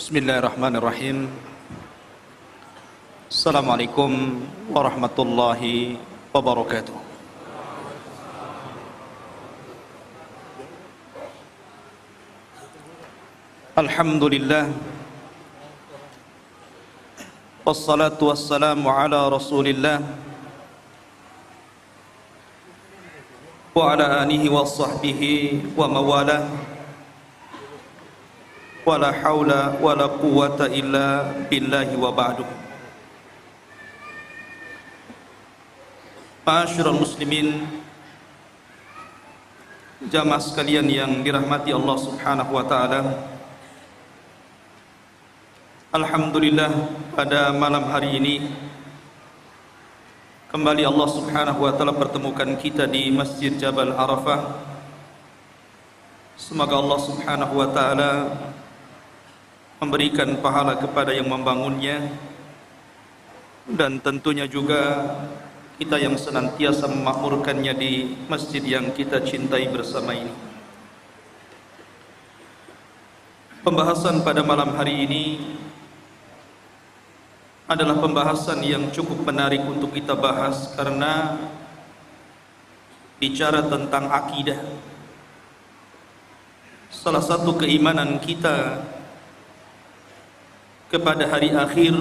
Bismillahirrahmanirrahim. Assalamualaikum warahmatullahi wabarakatuh. Alhamdulillah, wassalatu wassalamu ala rasulillah wa ala alihi wa sahbihi wa mawalah. Wala haula wala quwwata illa billahi wa ba'du. Ma'asyiral muslimin, jamaah sekalian yang dirahmati Allah Subhanahu wa taala. Alhamdulillah, pada malam hari ini kembali Allah Subhanahu wa taala pertemukan kita di Masjid Jabal Arafah. Semoga Allah Subhanahu wa taala memberikan pahala kepada yang membangunnya, dan tentunya juga kita yang senantiasa memakmurkannya di masjid yang kita cintai bersama ini. Pembahasan pada malam hari ini adalah pembahasan yang cukup menarik untuk kita bahas, karena bicara tentang akidah, salah satu keimanan kita kepada hari akhir,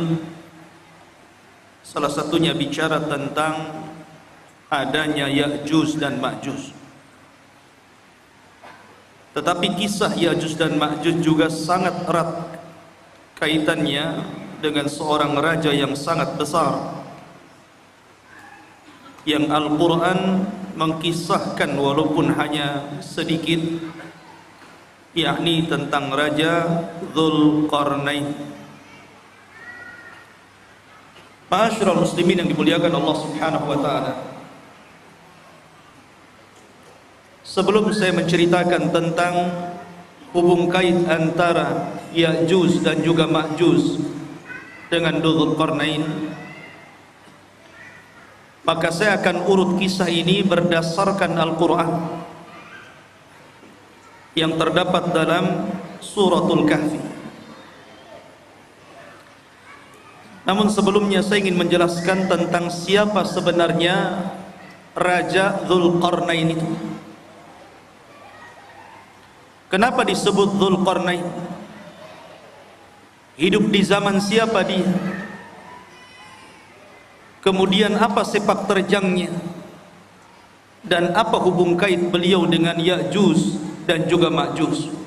salah satunya bicara tentang adanya Ya'juj dan Ma'juj. Tetapi kisah Ya'juj dan Ma'juj juga sangat erat kaitannya dengan seorang raja yang sangat besar, yang Al-Quran mengkisahkan walaupun hanya sedikit, yakni tentang Raja Dzulqarnain. Ma'asyiral muslimin yang dimuliakan Allah Subhanahu wa taala, sebelum saya menceritakan tentang hubung kait antara Ya'juj dan juga Ma'juj dengan Dzulqarnain, maka saya akan urut kisah ini berdasarkan Al-Quran yang terdapat dalam Suratul Kahfi. Namun sebelumnya saya ingin menjelaskan tentang siapa sebenarnya Raja Dzulqarnain itu. Kenapa disebut Dzulqarnain? Hidup di zaman siapa dia? Kemudian apa sepak terjangnya? Dan apa hubung kait beliau dengan Ya'juj dan juga Ma'juj?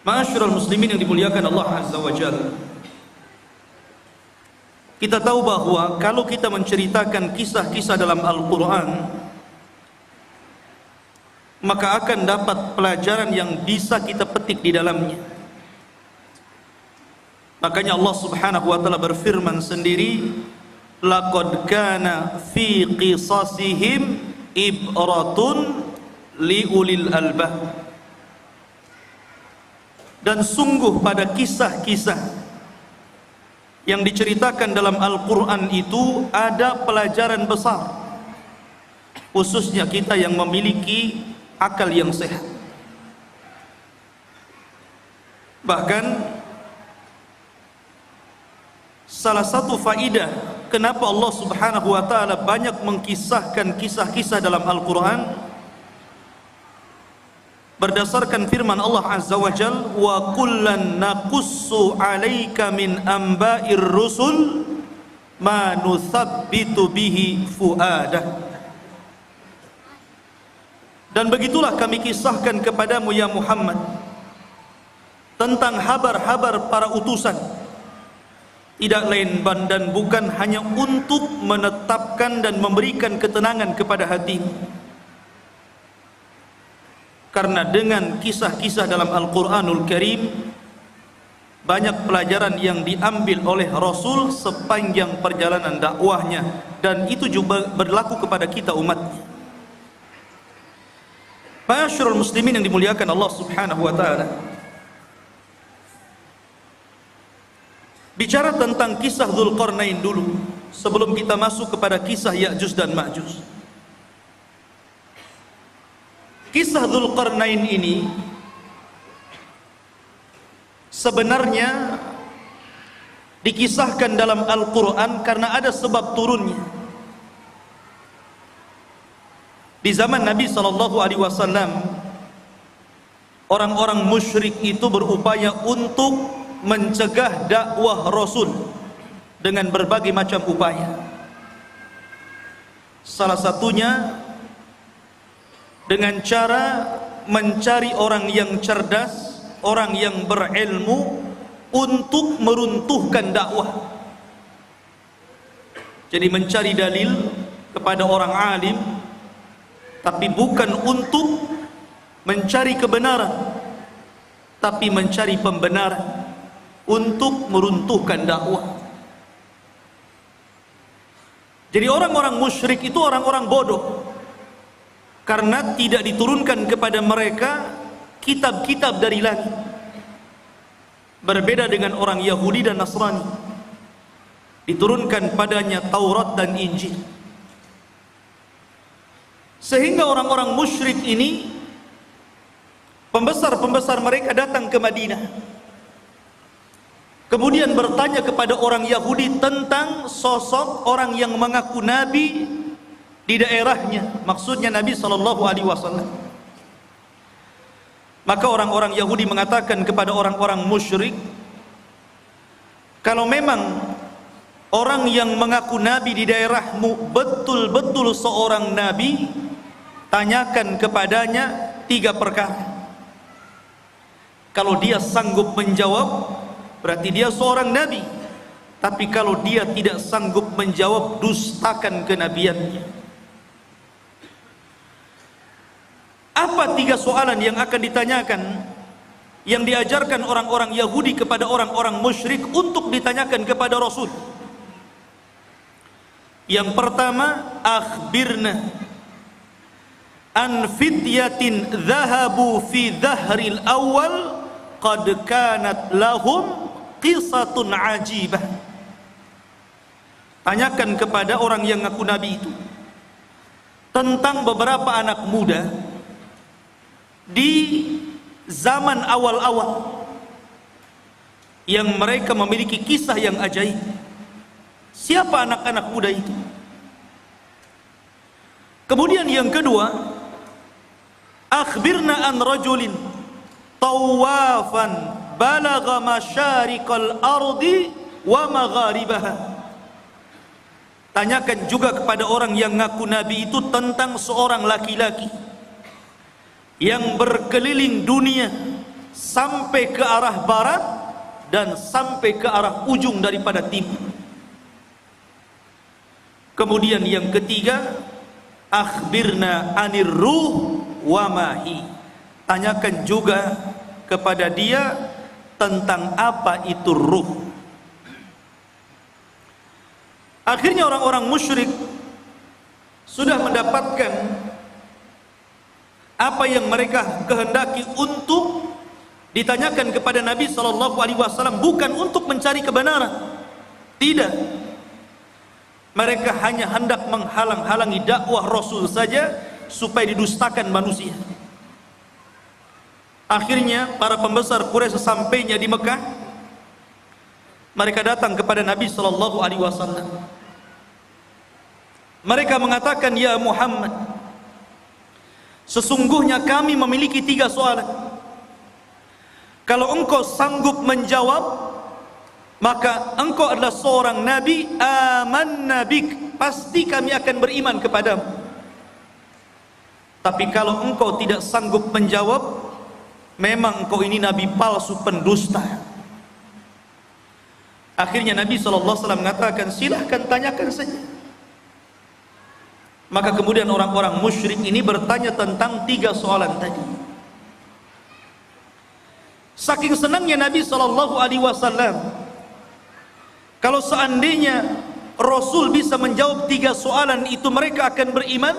Ma'asyiral muslimin yang dimuliakan Allah Azza wa Jalla, kita tahu bahwa kalau kita menceritakan kisah-kisah dalam Al-Quran, maka akan dapat pelajaran yang bisa kita petik di dalamnya. Makanya Allah Subhanahu wa taala berfirman sendiri, laqad kana fi qisasihim ibratun liulil albab. Dan sungguh pada kisah-kisah yang diceritakan dalam Al-Quran itu ada pelajaran besar, khususnya kita yang memiliki akal yang sehat. Bahkan salah satu faidah kenapa Allah Subhanahu wa taala banyak mengkisahkan kisah-kisah dalam Al-Quran, berdasarkan firman Allah Azza wa Jalla, wa kullan naqussu 'alaika min amba'ir rusul ma nuthabbitu bihi fuadah. Dan begitulah kami kisahkan kepadamu ya Muhammad tentang habar-habar para utusan, tidak lain dan bukan hanya untuk menetapkan dan memberikan ketenangan kepada hatimu. Karena dengan kisah-kisah dalam Al-Quranul Karim banyak pelajaran yang diambil oleh Rasul sepanjang perjalanan dakwahnya, dan itu juga berlaku kepada kita umatnya. Ma'asyiral muslimin yang dimuliakan Allah Subhanahu wa taala, bicara tentang kisah Dzulqarnain dulu sebelum kita masuk kepada kisah Ya'juj dan Ma'juj. Kisah Dzulqarnain ini sebenarnya dikisahkan dalam Al-Quran karena ada sebab turunnya. Di zaman Nabi SAW, orang-orang musyrik itu berupaya untuk mencegah dakwah Rasul dengan berbagai macam upaya. Salah satunya dengan cara mencari orang yang cerdas, orang yang berilmu untuk meruntuhkan dakwah. Jadi mencari dalil kepada orang alim, tapi bukan untuk mencari kebenaran, tapi mencari pembenaran untuk meruntuhkan dakwah. Jadi orang-orang musyrik itu orang-orang bodoh, karena tidak diturunkan kepada mereka kitab-kitab dari langit. Berbeda dengan orang Yahudi dan Nasrani, diturunkan padanya Taurat dan Injil. Sehingga orang-orang musyrik ini, pembesar-pembesar mereka datang ke Madinah, kemudian bertanya kepada orang Yahudi tentang sosok orang yang mengaku nabi di daerahnya, maksudnya Nabi SAW. Maka orang-orang Yahudi mengatakan kepada orang-orang musyrik, kalau memang orang yang mengaku nabi di daerahmu betul-betul seorang nabi, tanyakan kepadanya 3 perkara. Kalau dia sanggup menjawab, berarti dia seorang nabi. Tapi kalau dia tidak sanggup menjawab, dustakan kenabiannya. Apa 3 soalan yang akan ditanyakan, yang diajarkan orang-orang Yahudi kepada orang-orang musyrik untuk ditanyakan kepada Rasul? Yang pertama, akhbirna an fityatin dhahabu fi dhahril awal qad kanat lahum qisatun ajibah. Tanyakan kepada orang yang ngaku nabi itu tentang beberapa anak muda di zaman awal-awal yang mereka memiliki kisah yang ajaib. Siapa anak-anak muda itu? Kemudian yang kedua, akhbirna an rajulin tawafan balagha masyariqal ardi wa magharibaha. Tanyakan juga kepada orang yang ngaku nabi itu tentang seorang laki-laki yang berkeliling dunia sampai ke arah barat dan sampai ke arah ujung daripada timur. Kemudian yang ketiga, akhbirna anir ruh wa mahi. Tanyakan juga kepada dia tentang apa itu ruh. Akhirnya orang-orang musyrik sudah mendapatkan apa yang mereka kehendaki untuk ditanyakan kepada Nabi SAW, bukan untuk mencari kebenaran. Tidak. Mereka hanya hendak menghalang-halangi dakwah Rasul saja supaya didustakan manusia. Akhirnya para pembesar Quraisy sesampainya di Mekah, mereka datang kepada Nabi SAW. Mereka mengatakan, ya Muhammad, sesungguhnya kami memiliki 3 soalan. Kalau engkau sanggup menjawab, maka engkau adalah seorang nabi, amanna bik, pasti kami akan beriman kepadamu. Tapi kalau engkau tidak sanggup menjawab, memang engkau ini nabi palsu, pendusta. Akhirnya Nabi SAW mengatakan, silahkan tanyakan saja. Maka kemudian orang-orang musyrik ini bertanya tentang 3 soalan tadi. Saking senangnya Nabi SAW, kalau seandainya Rasul bisa menjawab 3 soalan itu, mereka akan beriman.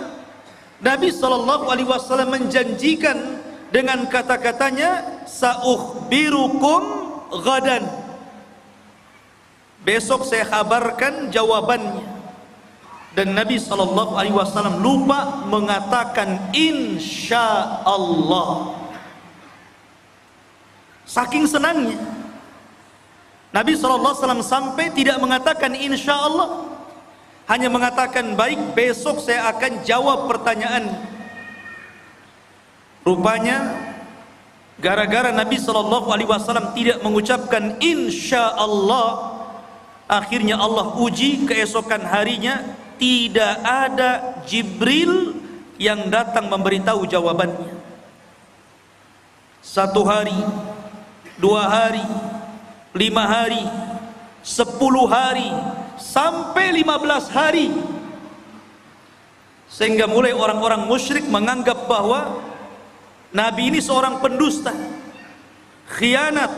Nabi SAW menjanjikan dengan kata-katanya, sa'ukhbirukum ghadan, besok saya kabarkan jawabannya. Dan Nabi SAW lupa mengatakan insya Allah. Saking senangnya. Nabi SAW sampai tidak mengatakan insya Allah, hanya mengatakan baik, besok saya akan jawab pertanyaan. Rupanya gara-gara Nabi SAW tidak mengucapkan insya Allah, akhirnya Allah uji keesokan harinya tidak ada Jibril yang datang memberitahu jawabannya. 1 hari, 2 hari, 5 hari, 10 hari, sampai 15 hari, sehingga mulai orang-orang musyrik menganggap bahwa Nabi ini seorang pendusta, khianat,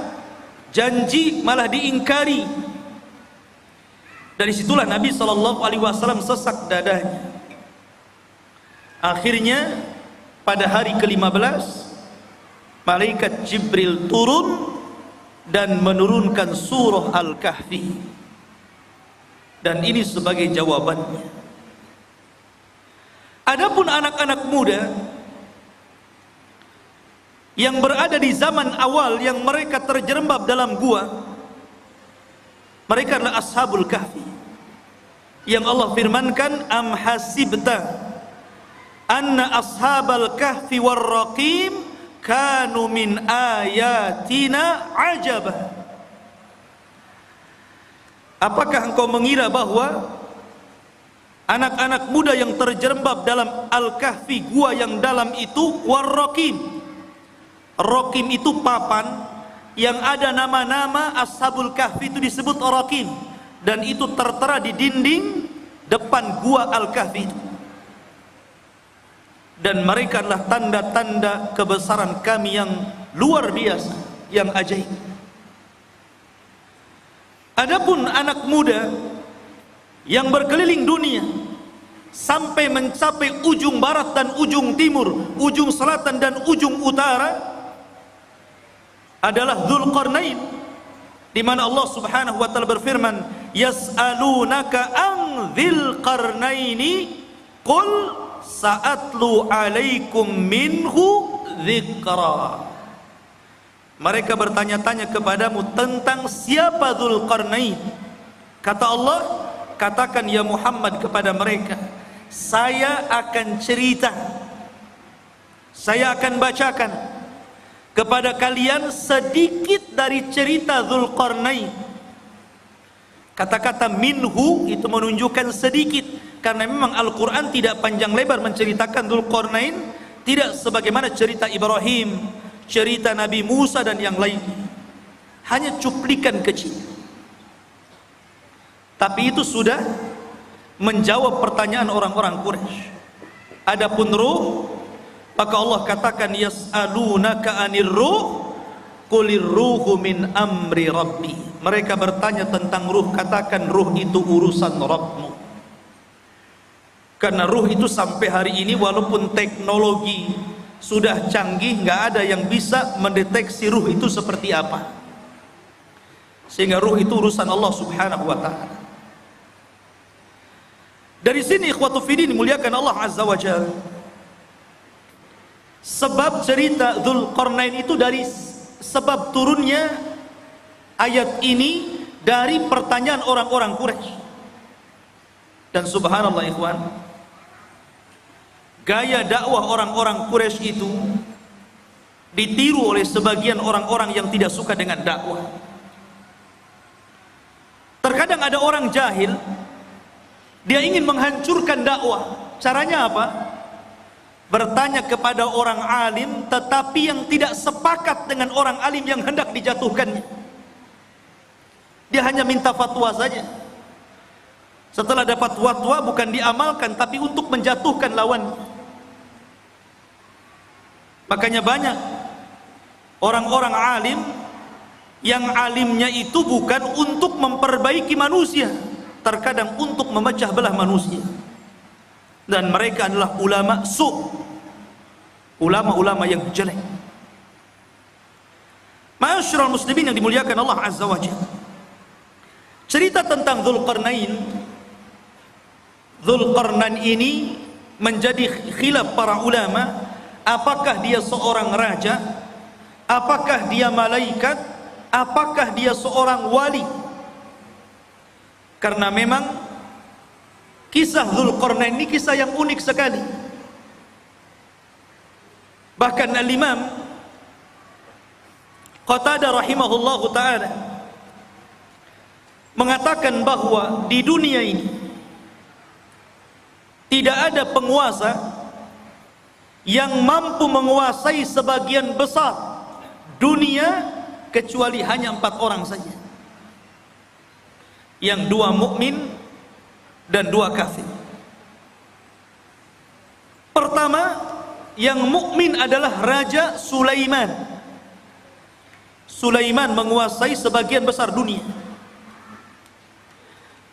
janji malah diingkari. Dari situlah Nabi SAW sesak dadanya. Akhirnya pada hari ke-15 malaikat Jibril turun dan menurunkan surah Al-Kahfi, dan ini sebagai jawabannya. Adapun anak-anak muda yang berada di zaman awal yang mereka terjerembab dalam gua, mereka adalah Ashabul Kahfi, yang Allah firmankan, am hasibta anna ashabal kahfi warraqim kanu min ayatina ajaba. Apakah engkau mengira bahwa anak-anak muda yang terjerembab dalam Al-Kahfi, gua yang dalam itu, warraqim, raqim itu papan yang ada nama-nama Ashabul Kahfi, itu disebut raqim, dan itu tertera di dinding depan gua Al-Kahfi itu. Dan mereka adalah tanda-tanda kebesaran kami yang luar biasa, yang ajaib. Adapun anak muda yang berkeliling dunia sampai mencapai ujung barat dan ujung timur, ujung selatan dan ujung utara, adalah Dzulqarnain, di mana Allah Subhanahu wa taala berfirman, yas'alunaka an dzil qarnaini qul sa'atlu alaikum minhu dzikra. Mereka bertanya-tanya kepadamu tentang siapa Dzulqarnain. Kata Allah, katakan ya Muhammad kepada mereka, saya akan cerita, saya akan bacakan kepada kalian sedikit dari cerita Dzulqarnain. Kata-kata minhu itu menunjukkan sedikit, karena memang Al-Quran tidak panjang lebar menceritakan Dzulqarnain, tidak sebagaimana cerita Ibrahim, cerita Nabi Musa dan yang lain, hanya cuplikan kecil. Tapi itu sudah menjawab pertanyaan orang-orang Quraisy. Adapun ruh, maka Allah katakan yas'alunaka anir ruh qulir ruhu min amri rabbi. Mereka bertanya tentang ruh, katakan ruh itu urusan Rabbmu. Karena ruh itu sampai hari ini walaupun teknologi sudah canggih, nggak ada yang bisa mendeteksi ruh itu seperti apa. Sehingga ruh itu urusan Allah Subhanahu wa taala. Dari sini ikhwatu fiddin dimuliakan Allah Azza wa Jalla, sebab cerita Dzulqarnain itu dari sebab turunnya ayat ini dari pertanyaan orang-orang Quraisy. Dan subhanallah ikhwan, gaya dakwah orang-orang Quraisy itu ditiru oleh sebagian orang-orang yang tidak suka dengan dakwah. Terkadang ada orang jahil, dia ingin menghancurkan dakwah. Caranya apa? Bertanya kepada orang alim, tetapi yang tidak sepakat dengan orang alim yang hendak dijatuhkannya. Dia hanya minta fatwa saja. Setelah dapat fatwa bukan diamalkan, tapi untuk menjatuhkan lawan. Makanya banyak orang-orang alim yang alimnya itu bukan untuk memperbaiki manusia, terkadang untuk memecah belah manusia. Dan mereka adalah ulama su', ulama-ulama yang jelek. Ma'asyiral muslimin yang dimuliakan Allah Azza wa Jalla, cerita tentang Dzulqarnain ini menjadi khilaf para ulama. Apakah dia seorang raja? Apakah dia malaikat? apakah dia seorang wali? Karena memang kisah Dzulqarnain ini kisah yang unik sekali. Bahkan Al-Imam Qatadah rahimahullahu ta'ala mengatakan bahwa di dunia ini tidak ada penguasa yang mampu menguasai sebagian besar dunia kecuali hanya 4 orang saja, yang 2 mukmin dan 2 kafir. Pertama, yang mukmin adalah Raja Sulaiman. Sulaiman menguasai sebagian besar dunia.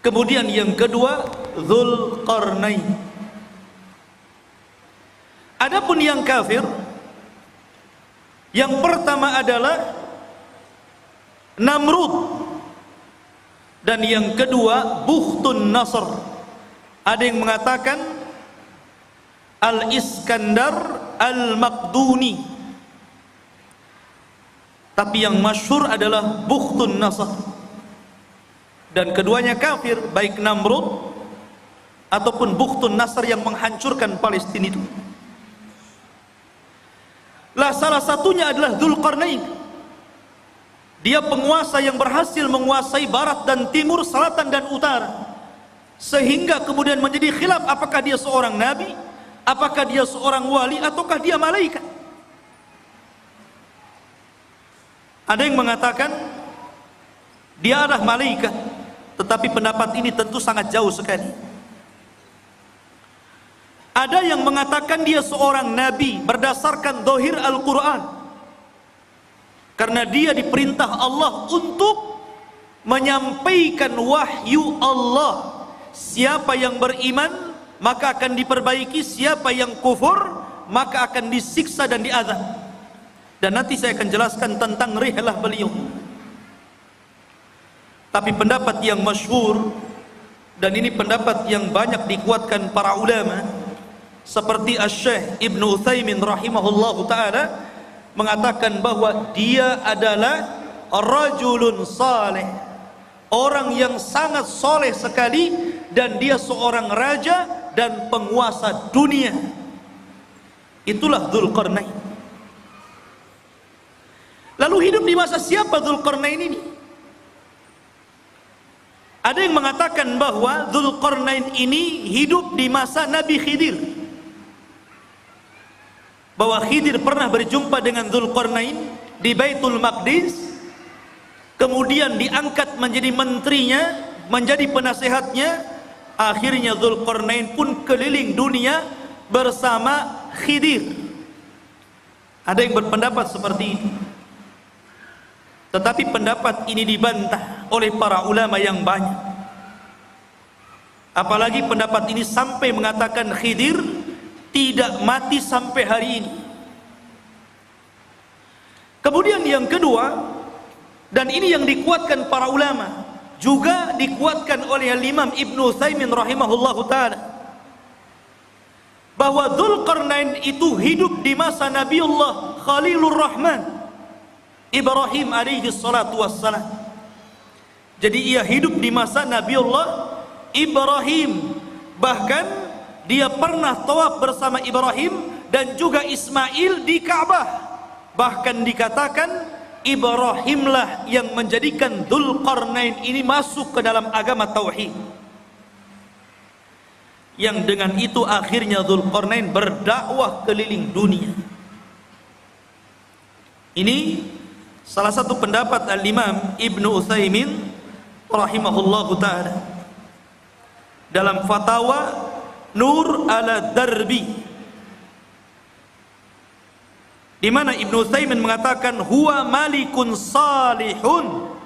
Kemudian yang kedua, Dzulqarnain. Adapun yang kafir, yang pertama adalah Namrud, dan yang kedua Bukhtun Nasr. Ada yang mengatakan Al-Iskandar Al-Maqduni, tapi yang masyhur adalah Bukhtun Nasr. Dan keduanya kafir, baik Namrud ataupun Bukhtun Nasr yang menghancurkan Palestina itu. Lah salah satunya adalah Dzulqarnain. Dia penguasa yang berhasil menguasai barat dan timur, selatan dan utara, sehingga kemudian menjadi khilaf apakah dia seorang nabi, apakah dia seorang wali, ataukah dia malaikat. Ada yang mengatakan dia adalah malaikat, tetapi pendapat ini tentu sangat jauh sekali. Ada yang mengatakan dia seorang nabi berdasarkan zahir Al-Quran, karena dia diperintah Allah untuk menyampaikan wahyu Allah. Siapa yang beriman maka akan diperbaiki, siapa yang kufur maka akan disiksa dan diazab. Dan nanti saya akan jelaskan tentang rihlah beliau. Tapi pendapat yang masyhur, dan ini pendapat yang banyak dikuatkan para ulama, seperti Asy-Syaikh Ibnu Utsaimin rahimahullahu ta'ala, mengatakan bahwa dia adalah rajulun saleh, orang yang sangat soleh sekali, dan dia seorang raja dan penguasa dunia. Itulah Dzulqarnain. Lalu hidup di masa siapa Dzulqarnain ini? Ada yang mengatakan bahwa Dzulqarnain ini hidup di masa Nabi Khidir, bahwa Khidir pernah berjumpa dengan Dzulqarnain di Baitul Maqdis, kemudian diangkat menjadi menterinya, menjadi penasehatnya. Akhirnya Dzulqarnain pun keliling dunia bersama Khidir. Ada yang berpendapat seperti itu, tetapi pendapat ini dibantah oleh para ulama yang banyak. Apalagi pendapat ini sampai mengatakan Khidir tidak mati sampai hari ini. Kemudian yang kedua, dan ini yang dikuatkan para ulama, juga dikuatkan oleh Imam Ibnu Utsaimin rahimahullahu ta'ala, bahwa Dzulqarnain itu hidup di masa Nabiullah Khalilur Rahman Ibrahim alaihi salatu wassalam. Jadi ia hidup di masa Nabiullah Ibrahim. Bahkan dia pernah tawaf bersama Ibrahim dan juga Ismail di Ka'bah. Bahkan dikatakan Ibrahimlah yang menjadikan Dzulqarnain ini masuk ke dalam agama tauhid. Yang dengan itu akhirnya Dzulqarnain berdakwah keliling dunia. Ini salah satu pendapat Al-Imam Ibnu Utsaimin rahimahullahu ta'ala dalam fatwa Nur ala Darbi, di mana Ibnu Utsaimin mengatakan huwa malikun salihun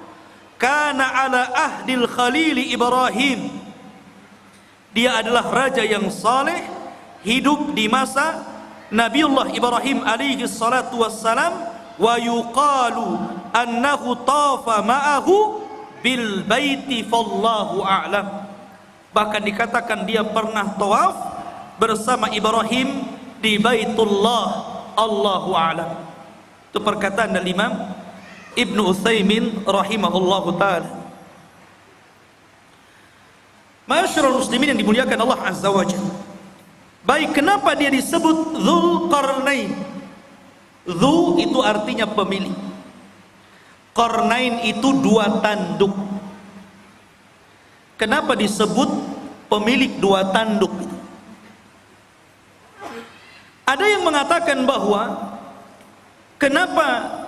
kana ala ahdil khalil Ibrahim. Dia adalah raja yang saleh, hidup di masa Nabiullah Ibrahim alaihi salatu wassalam, wa yuqalu annahu tafa ma'ahu bil baiti fallahu a'lam. Bahkan dikatakan dia pernah tawaf bersama Ibrahim di Baitullah, Allahu a'lam. Itu perkataan dari Imam Ibnu Utsaimin rahimahullahu taala. Ma'asyiral muslimin yang dimuliakan Allah Azza wa Jalla. Baik, kenapa dia disebut Dzulqarnain? Dzu itu artinya pemilik. Qarnain itu dua tanduk. Kenapa disebut pemilik dua tanduk? Ada yang mengatakan bahwa kenapa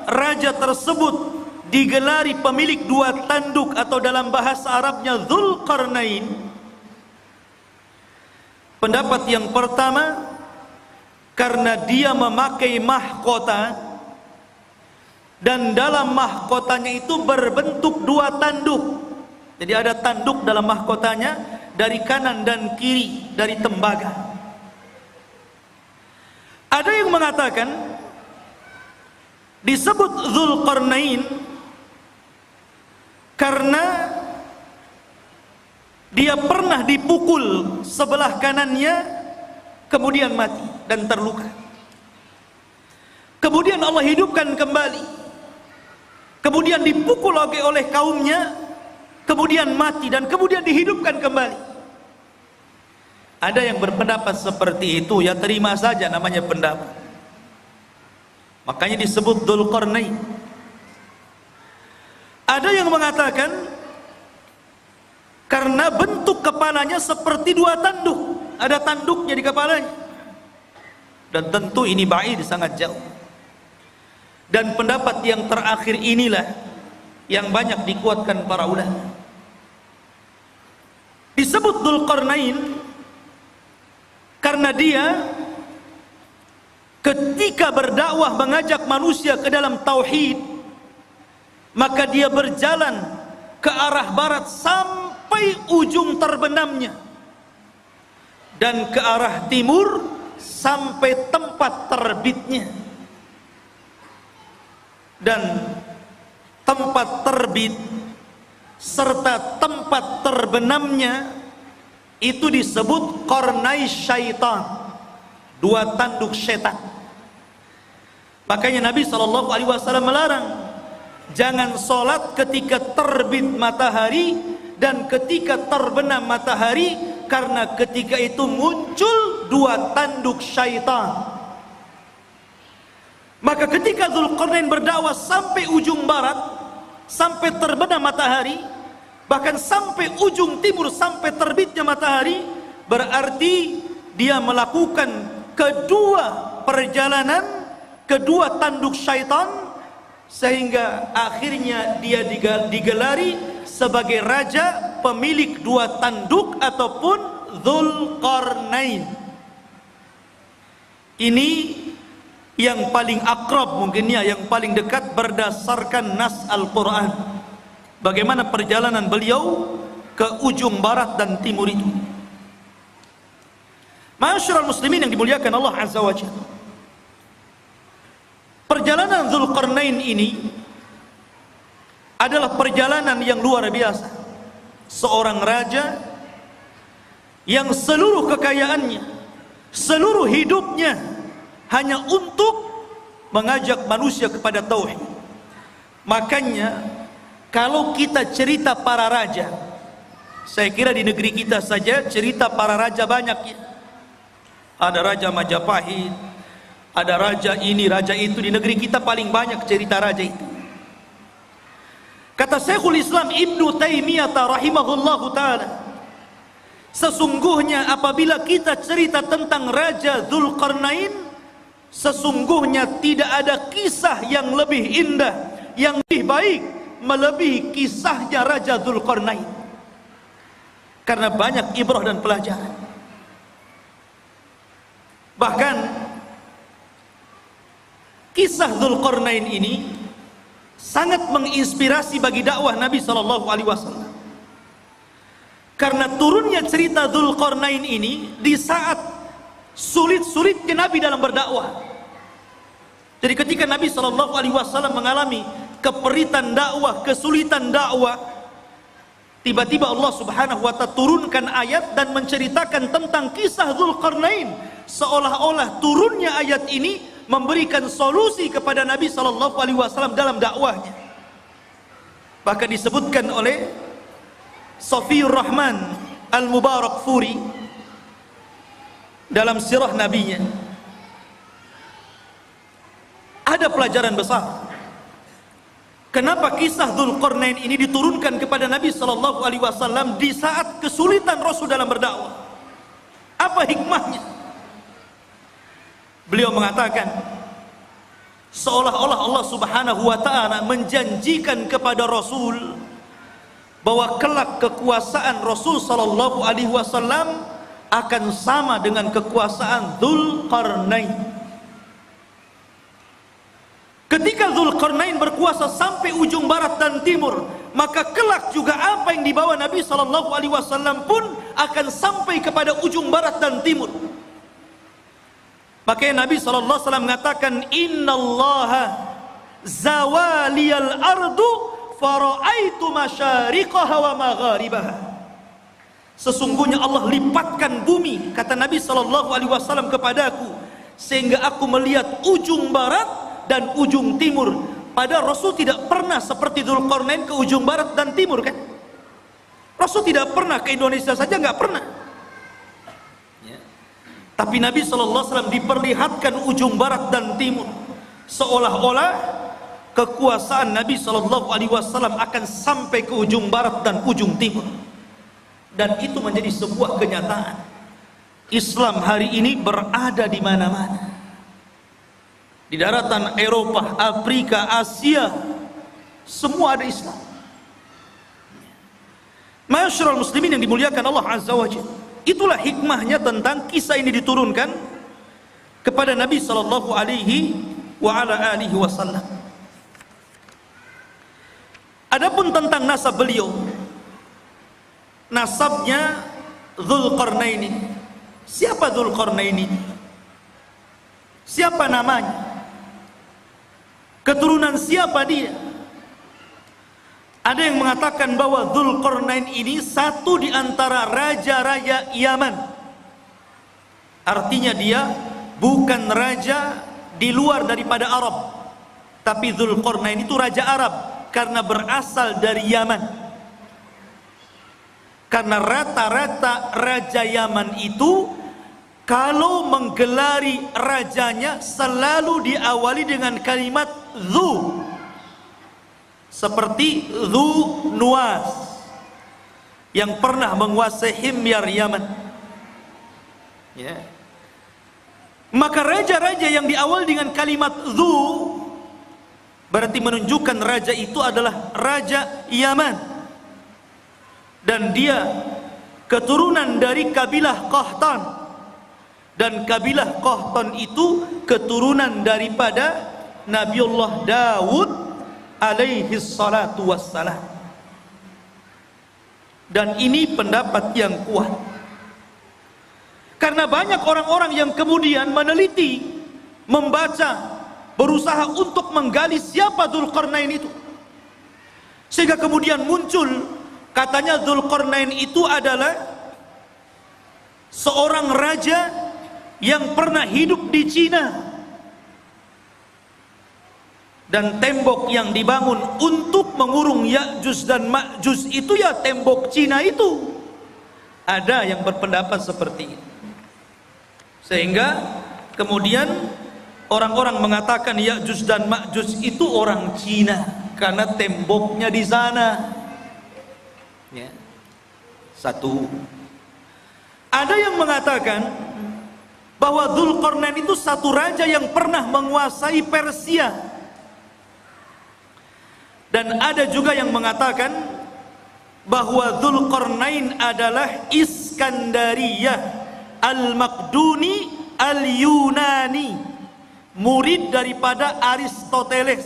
raja tersebut digelari pemilik dua tanduk atau dalam bahasa Arabnya Dzulqarnain. Pendapat yang pertama, karena dia memakai mahkota dan dalam mahkotanya itu berbentuk dua tanduk. Jadi ada tanduk dalam mahkotanya dari kanan dan kiri dari tembaga. Ada yang mengatakan disebut Dzulqarnain karena dia pernah dipukul sebelah kanannya kemudian mati dan terluka. Kemudian Allah hidupkan kembali. Kemudian dipukul lagi oleh kaumnya, kemudian mati dan kemudian dihidupkan kembali. Ada yang berpendapat seperti itu, ya terima saja namanya pendapat. Makanya disebut Dzulqarnain. Ada yang mengatakan karena bentuk kepalanya seperti dua tanduk, ada tanduknya di kepalanya. Dan tentu ini ba'id, sangat jauh. Dan pendapat yang terakhir inilah yang banyak dikuatkan para ulama. Disebut Dzulqarnain karena dia ketika berdakwah mengajak manusia ke dalam tauhid, maka dia berjalan ke arah barat sampai ujung terbenamnya dan ke arah timur sampai tempat terbitnya. Dan tempat terbit serta tempat terbenamnya itu disebut qarnai syaitan, dua tanduk setan. Makanya Nabi SAW melarang jangan sholat ketika terbit matahari dan ketika terbenam matahari, karena ketika itu muncul dua tanduk syaitan. Maka ketika Dzulqarnain berdakwah sampai ujung barat, sampai terbenam matahari, bahkan sampai ujung timur, sampai terbitnya matahari, berarti dia melakukan kedua perjalanan, kedua tanduk syaitan, sehingga akhirnya dia digelari sebagai raja pemilik dua tanduk ataupun Dzulqarnain. Ini yang paling akrab mungkinnya, yang paling dekat berdasarkan nas Al-Quran, bagaimana perjalanan beliau ke ujung barat dan timur itu. Ma'asyiral muslimin yang dimuliakan Allah Azza wa Jalla, perjalanan Dzulqarnain ini adalah perjalanan yang luar biasa. Seorang raja yang seluruh kekayaannya, seluruh hidupnya hanya untuk mengajak manusia kepada tauhid. Makanya kalau kita cerita para raja, saya kira di negeri kita saja cerita para raja banyak ya. Ada Raja Majapahit, ada raja ini, raja itu. Di negeri kita paling banyak cerita raja itu. Kata Syekhul Islam Ibnu Taimiyah rahimahullahu ta'ala, sesungguhnya apabila kita cerita tentang Raja Dzulqarnain, sesungguhnya tidak ada kisah yang lebih indah, yang lebih baik melebihi kisahnya Raja Dzulqarnain, karena banyak ibrah dan pelajaran. Bahkan kisah Dzulqarnain ini sangat menginspirasi bagi dakwah Nabi SAW, karena turunnya cerita Dzulqarnain ini di saat sulit-sulitnya Nabi dalam berdakwah. Jadi ketika Nabi SAW mengalami keperitan dakwah, kesulitan dakwah, tiba-tiba Allah Subhanahu wa ta'ala turunkan ayat dan menceritakan tentang kisah Dzulqarnain, seolah-olah turunnya ayat ini memberikan solusi kepada Nabi SAW dalam dakwahnya. Bahkan disebutkan oleh Safiyur Rahman Al-Mubarakfuri dalam sirah nabinya, ada pelajaran besar. Kenapa kisah Dzulqarnain ini diturunkan kepada Nabi sallallahu alaihi wasallam di saat kesulitan Rasul dalam berdakwah? Apa hikmahnya? Beliau mengatakan, seolah-olah Allah Subhanahu wa taala menjanjikan kepada Rasul bahwa kelak kekuasaan Rasul sallallahu alaihi wasallam akan sama dengan kekuasaan Dzulqarnain. Ketika Dzulqarnain berkuasa sampai ujung barat dan timur, maka kelak juga apa yang dibawa Nabi sallallahu alaihi wasallam pun akan sampai kepada ujung barat dan timur. Makanya Nabi sallallahu alaihi wasallam mengatakan, innallaha zawaliyal ardu fara'aitu masyariqaha wa magharibaha. Sesungguhnya Allah lipatkan bumi, kata Nabi sallallahu alaihi wasallam kepadaku, sehingga aku melihat ujung barat dan ujung timur. Padahal Rasul tidak pernah seperti Dzulqarnain ke ujung barat dan timur, kan? Rasul tidak pernah ke Indonesia saja, nggak pernah. Ya. Tapi Nabi SAW diperlihatkan ujung barat dan timur, seolah-olah kekuasaan Nabi SAW akan sampai ke ujung barat dan ujung timur. Dan itu menjadi sebuah kenyataan. Islam hari ini berada di mana-mana. Di daratan Eropa, Afrika, Asia, semua ada Islam. Ma'asyiral muslimin yang dimuliakan Allah Azza wa Jalla. Itulah hikmahnya tentang kisah ini diturunkan kepada Nabi sallallahu alaihi wa ala alihi wasallam. Adapun tentang nasab beliau, nasabnya Dzulqarnain ini. Siapa Dzulqarnain ini? Siapa namanya? Keturunan siapa dia? Ada yang mengatakan bahwa Dzulqarnain ini satu di antara raja-raja Yaman. Artinya dia bukan raja di luar daripada Arab, tapi Dzulqarnain itu raja Arab karena berasal dari Yaman. Karena rata-rata raja Yaman itu kalau menggelari rajanya selalu diawali dengan kalimat Dzu, seperti Dzu Nuwas yang pernah menguasai Himyar Yaman. Ya. Maka raja-raja yang diawali dengan kalimat Dzu berarti menunjukkan raja itu adalah raja Yaman, dan dia keturunan dari kabilah Qahtan, dan kabilah Qahtan itu keturunan daripada Nabiullah Daud alaihi salatu wassalam. Dan ini pendapat yang kuat, karena banyak orang-orang yang kemudian meneliti, membaca, berusaha untuk menggali siapa Dzulqarnain itu, sehingga kemudian muncul katanya Dzulqarnain itu adalah seorang raja yang pernah hidup di Cina, dan tembok yang dibangun untuk mengurung Ya'juj dan Ma'juj itu ya tembok Cina itu. Ada yang berpendapat seperti itu, sehingga kemudian orang-orang mengatakan Ya'juj dan Ma'juj itu orang Cina karena temboknya di sana. Ya. Satu. Ada yang mengatakan bahwa Dzulqarnain itu satu raja yang pernah menguasai Persia. Dan ada juga yang mengatakan bahwa Dzulqarnain adalah Iskandariyah Al-Maqduni Al-Yunani, murid daripada Aristoteles,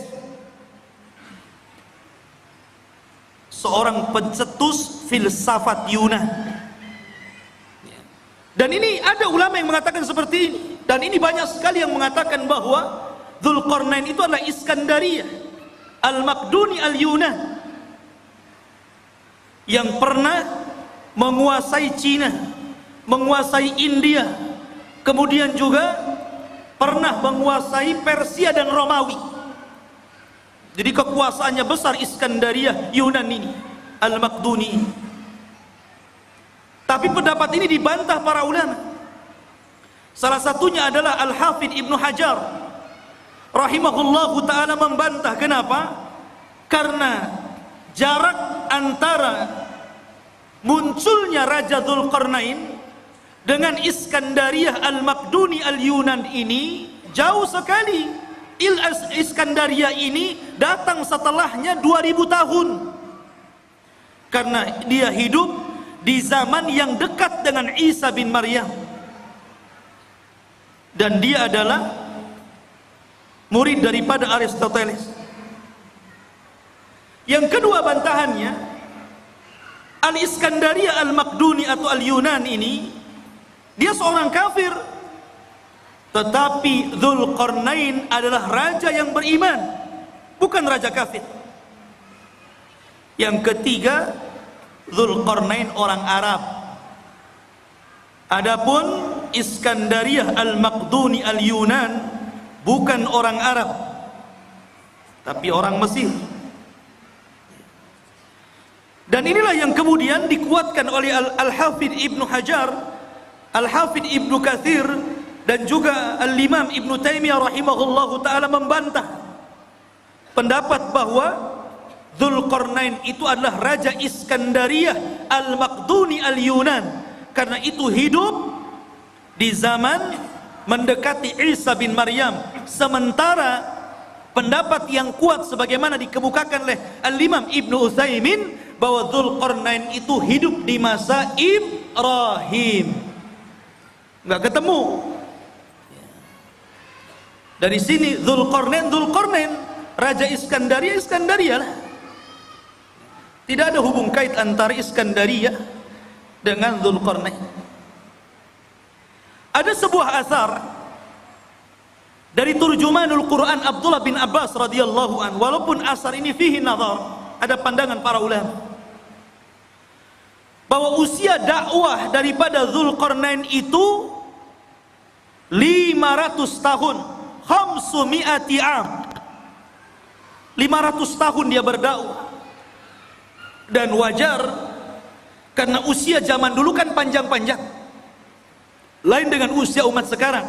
seorang pencetus filsafat Yunani. Dan ini ada ulama yang mengatakan seperti ini, dan ini banyak sekali yang mengatakan bahwa Dzulqarnain itu adalah Iskandariyah Al-Maqduni Al-Yunan yang pernah menguasai Cina, menguasai India, kemudian juga pernah menguasai Persia dan Romawi. Jadi kekuasaannya besar Iskandariyah Yunan ini, Al-Maqduni ini. Tapi pendapat ini dibantah para ulama. Salah satunya adalah Al-Hafidh Ibnu Hajar rahimahullahu ta'ala membantah. Kenapa? Karena jarak antara munculnya Raja Dzulqarnain dengan Iskandariyah Al-Maqduni Al-Yunan ini jauh sekali. Iskandariyah ini datang setelahnya 2000 tahun. Karena dia hidup di zaman yang dekat dengan Isa bin Maryam. Dan dia adalah murid daripada Aristoteles. Yang kedua bantahannya, Al-Iskandariyah Al-Maqduni atau Al-Yunan ini, dia seorang kafir. Tetapi Dzulqarnain adalah raja yang beriman, bukan raja kafir. Yang ketiga, Dzulqarnain orang Arab. Adapun Iskandariyah Al-Maqduni Al-Yunan bukan orang Arab, tapi orang Mesir. Dan inilah yang kemudian dikuatkan oleh Al-Hafidh Ibnu Hajar, Al-Hafidh Ibnu Katsir, dan juga Al-Imam Ibnu Taimiyah rahimahullahu ta'ala membantah pendapat bahwa Dzulqarnain itu adalah Raja Iskandariyah Al-Maqduni Al-Yunan, karena itu hidup di zaman mendekati Isa bin Maryam. Sementara pendapat yang kuat sebagaimana dikemukakan oleh Al-Imam Ibnu Utsaimin bahwa Dzulqarnain itu hidup di masa Ibrahim. Enggak ketemu. Dari sini Dzulqarnain, Raja Iskandariyah lah. Tidak ada hubung kait antara Iskandariyah dengan Dzulqarnain. Ada sebuah asar dari turjumanul Quran Abdullah bin Abbas radhiyallahu an, walaupun asar ini fihi nazar, ada pandangan para ulama bahwa usia dakwah daripada Dzulqarnain itu 500 tahun. 500 am, 500 tahun dia berdakwah. Dan wajar, karena usia zaman dulu kan panjang-panjang, lain dengan usia umat sekarang.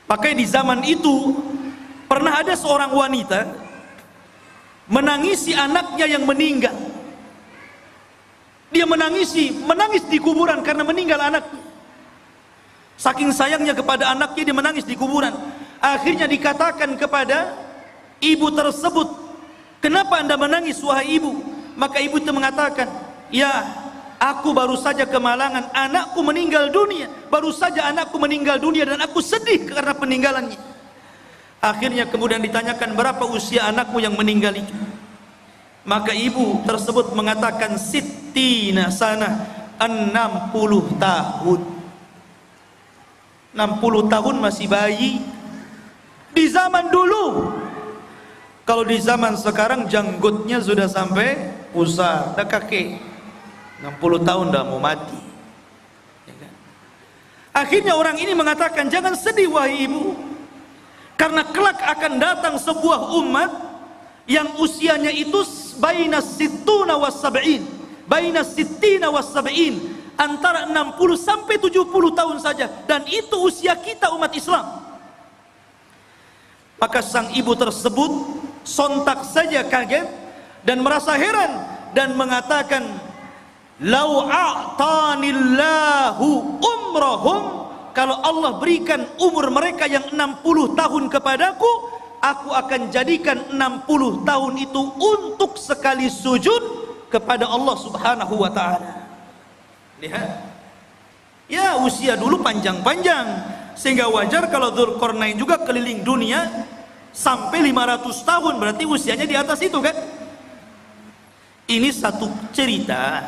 Pakai di zaman itu pernah ada seorang wanita menangisi anaknya yang meninggal. Dia menangis di kuburan karena meninggal anaknya. Saking sayangnya kepada anaknya, dia menangis di kuburan. Akhirnya dikatakan kepada ibu tersebut, "Kenapa Anda menangis wahai ibu?" Maka ibu itu mengatakan, "Ya, aku baru saja kemalangan, anakku meninggal dunia. Baru saja anakku meninggal dunia dan aku sedih karena peninggalannya." Akhirnya kemudian ditanyakan, "Berapa usia anakmu yang meninggal itu?" Maka ibu tersebut mengatakan, "Sittina sana, 60 tahun." 60 tahun masih bayi. Di zaman dulu. Kalau di zaman sekarang janggutnya sudah sampai pusar, dah kakek. 60 tahun dah mau mati. Ya kan? Akhirnya orang ini mengatakan, "Jangan sedih wahai ibu, karena kelak akan datang sebuah umat yang usianya itu baina sittuna was sab'in, baina sittina was sab'in, antara 60 sampai 70 tahun saja, dan itu usia kita umat Islam." Maka sang ibu tersebut sontak saja kaget dan merasa heran dan mengatakan, "Lau a'tanillahu umrahum, kalau Allah berikan umur mereka yang 60 tahun kepadaku, aku akan jadikan 60 tahun itu untuk sekali sujud kepada Allah Subhanahu wa ta'ala." Lihat, ya usia dulu panjang-panjang, sehingga wajar kalau Dzulqarnain juga keliling dunia sampai 500 tahun, berarti usianya di atas itu kan. Ini satu cerita,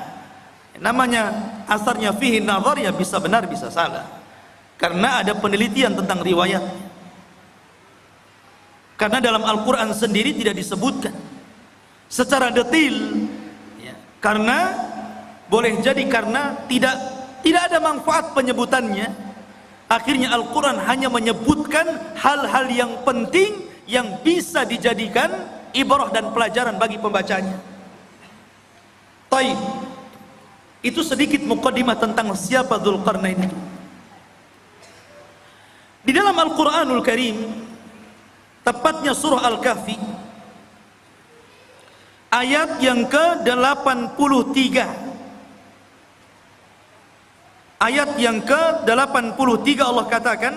namanya asarnya fihi nazar, ya bisa benar bisa salah, karena ada penelitian tentang riwayat. Karena dalam Al-Quran sendiri tidak disebutkan secara detail, ya, karena boleh jadi karena tidak ada manfaat penyebutannya. Akhirnya Al-Quran hanya menyebutkan hal-hal yang penting yang bisa dijadikan ibrah dan pelajaran bagi pembacanya. Taib. Itu sedikit muqaddimah tentang siapa Dzulqarnain itu. Di dalam Al-Qur'anul Karim, tepatnya surah Al-Kahfi, ayat yang ke-83. Ayat yang ke-83 Allah katakan,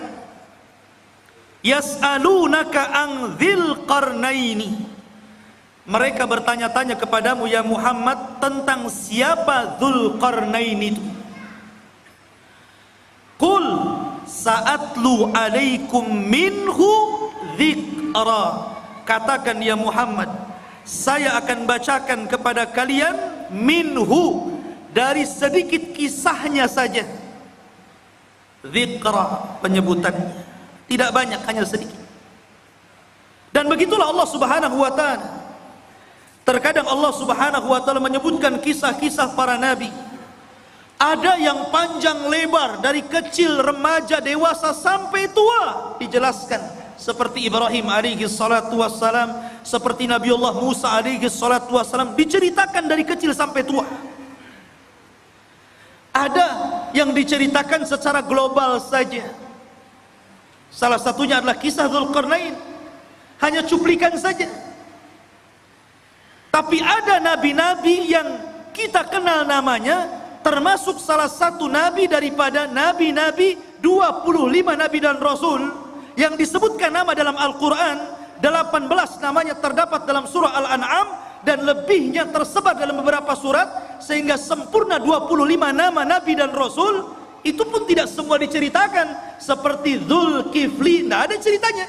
Yas'alunaka an dzil qarnaini. Mereka bertanya-tanya kepadamu ya Muhammad tentang siapa Dzulqarnain itu. Qul sa'atlu alaikum minhu dzikra. Katakan ya Muhammad, saya akan bacakan kepada kalian minhu, dari sedikit kisahnya saja. Dzikra, penyebutannya tidak banyak, hanya sedikit. Dan begitulah Allah Subhanahu wa taala. Terkadang Allah Subhanahu wa taala menyebutkan kisah-kisah para nabi. Ada yang panjang lebar, dari kecil, remaja, dewasa sampai tua dijelaskan. Seperti Ibrahim alaihi salatu wassalam, seperti Nabiullah Musa alaihi salatu wassalam, diceritakan dari kecil sampai tua. Ada yang diceritakan secara global saja. Salah satunya adalah kisah Dzulqarnain, hanya cuplikan saja. Tapi ada nabi-nabi yang kita kenal namanya, termasuk salah satu nabi daripada nabi-nabi 25 nabi dan rasul yang disebutkan nama dalam Al-Quran. 18 namanya terdapat dalam surah Al-An'am, dan lebihnya tersebar dalam beberapa surat, sehingga sempurna 25 nama nabi dan rasul. Itu pun tidak semua diceritakan. Seperti Dzulkifli, tidak ada ceritanya,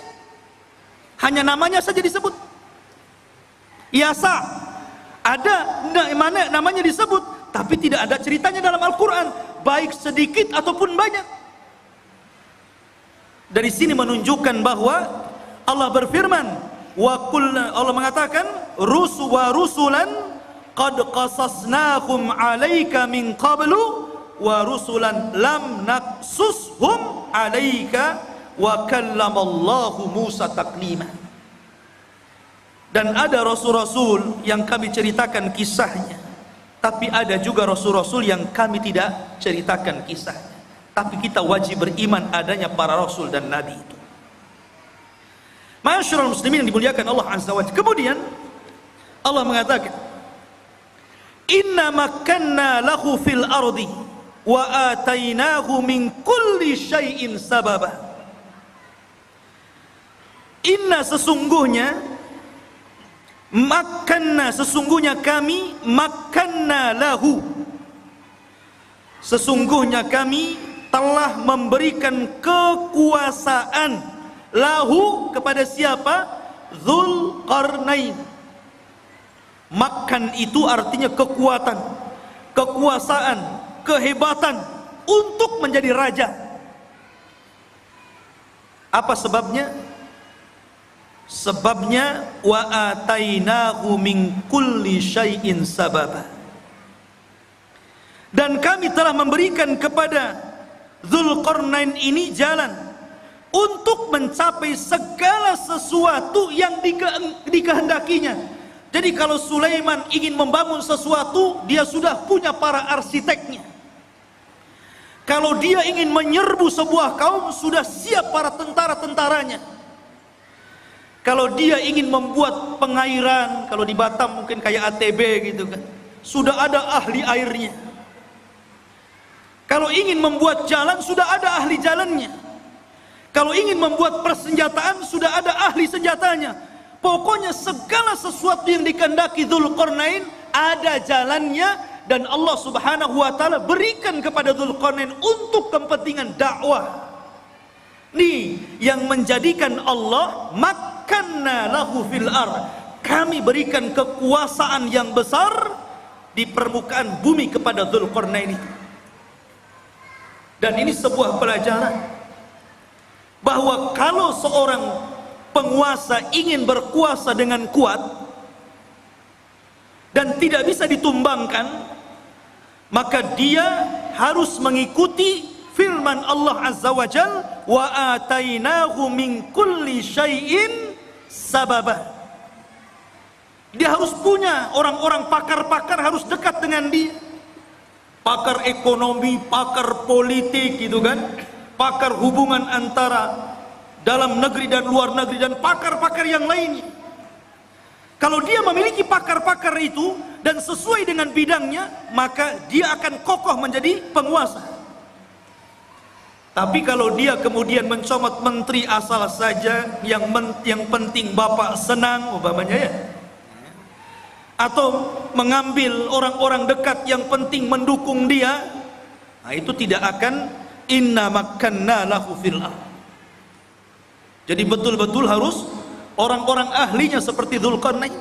hanya namanya saja disebut. Yasa, ada mana namanya disebut, tapi tidak ada ceritanya dalam Al-Quran, baik sedikit ataupun banyak. Dari sini menunjukkan bahwa Allah berfirman, Allah mengatakan, rusulan qad qasasnahum alaika min qablu wa rusulan lam naqsushum alaika wa kallamallahu Musa taklima. Dan ada rasul-rasul yang kami ceritakan kisahnya, tapi ada juga rasul-rasul yang kami tidak ceritakan kisahnya. Tapi kita wajib beriman adanya para rasul dan nabi itu. Ma'asyiral muslimin yang dimuliakan Allah Azza wa Jalla. Kemudian Allah mengatakan, Inna makkanna lahu fil ardi wa atainahu min kulli syai'in sababa. Inna, sesungguhnya, makanna, sesungguhnya kami, makanna lahu, sesungguhnya kami telah memberikan kekuasaan lahu, kepada siapa? Dzulqarnain. Makan itu artinya kekuatan, kekuasaan, kehebatan untuk menjadi raja. Apa sebabnya? Sebabnya wa atainahu min kulli syai'in sababa. Dan kami telah memberikan kepada Dzulqarnain ini jalan untuk mencapai segala sesuatu yang dikehendakinya. Jadi kalau Sulaiman ingin membangun sesuatu, dia sudah punya para arsiteknya. Kalau dia ingin menyerbu sebuah kaum, sudah siap para tentara-tentaranya. Kalau dia ingin membuat pengairan, kalau di Batam mungkin kayak ATB gitu kan, sudah ada ahli airnya. Kalau ingin membuat jalan, sudah ada ahli jalannya. Kalau ingin membuat persenjataan, sudah ada ahli senjatanya. Pokoknya segala sesuatu yang dikehendaki Dzulqarnain ada jalannya, dan Allah Subhanahu wa taala berikan kepada Dzulqarnain untuk kepentingan dakwah. Nih yang menjadikan Allah makanna lahu fil ard, kami berikan kekuasaan yang besar di permukaan bumi kepada Dzulqarnain itu. Dan ini sebuah pelajaran bahwa kalau seorang penguasa ingin berkuasa dengan kuat dan tidak bisa ditumbangkan, maka dia harus mengikuti firman Allah Azza wa Jal, wa atainahu min kulli syai'in sababa. Dia harus punya orang-orang pakar-pakar, harus dekat dengan dia. Pakar ekonomi, pakar politik gitu kan, pakar hubungan antara dalam negeri dan luar negeri, dan pakar-pakar yang lainnya. Kalau dia memiliki pakar-pakar itu dan sesuai dengan bidangnya, maka dia akan kokoh menjadi penguasa. Tapi kalau dia kemudian mencomot menteri asal saja, yang penting bapak senang umpamanya ya, atau mengambil orang-orang dekat yang penting mendukung dia, nah itu tidak akan inna makkanna lahu fil ardh. Jadi betul-betul harus orang-orang ahlinya seperti Dzulqarnain,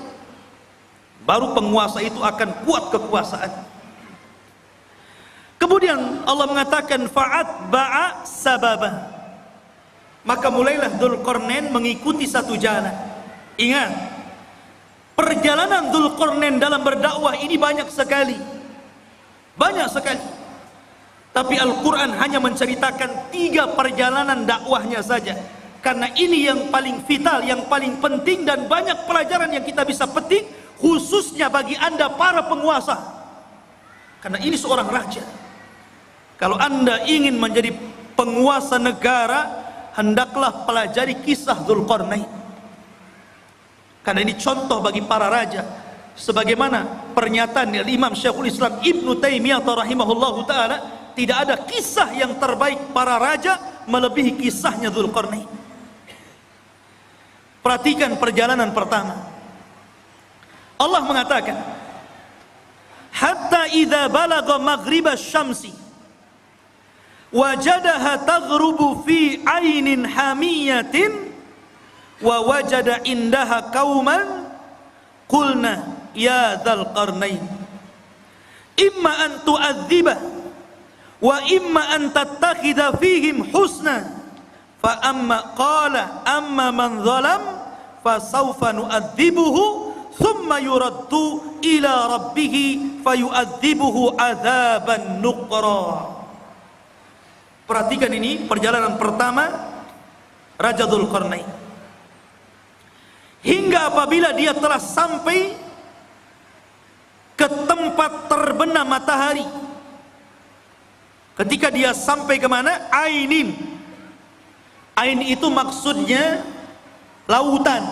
baru penguasa itu akan kuat kekuasaan. Kemudian Allah mengatakan fa'atba'a sababa, maka mulailah Dzulqarnain mengikuti satu jalan. Ingat, perjalanan Dzulqarnain dalam berdakwah ini banyak sekali. Tapi Al-Quran hanya menceritakan 3 perjalanan dakwahnya saja, karena ini yang paling vital, yang paling penting, dan banyak pelajaran yang kita bisa petik, khususnya bagi Anda para penguasa. Karena ini seorang raja. Kalau Anda ingin menjadi penguasa negara, hendaklah pelajari kisah Dzulqarnain. Karena ini contoh bagi para raja. Sebagaimana pernyataan Imam Syekhul Islam Ibnu Taimiyah rahimahullahu taala, tidak ada kisah yang terbaik para raja melebihi kisahnya Dzulqarnain. Perhatikan perjalanan pertama. Allah mengatakan, hatta idza balagha maghribasy syamsi wajadaha taghrubu fi ainin hamiyatin wa wajada indaha qauman qulna ya dzal qarnain imma an tu'adziba wa imma an tattakhidha fihim husna fa amma qala amma man zalam fa sawfa nu'adzibuhu thumma yuraddu ila rabbih fayu'adzibuhu adzaban nuqra. Perhatikan ini perjalanan pertama Raja Dzulqarnain. Hingga apabila dia telah sampai ke tempat terbenam matahari. Ketika dia sampai ke mana? Ainin. Ain itu maksudnya lautan.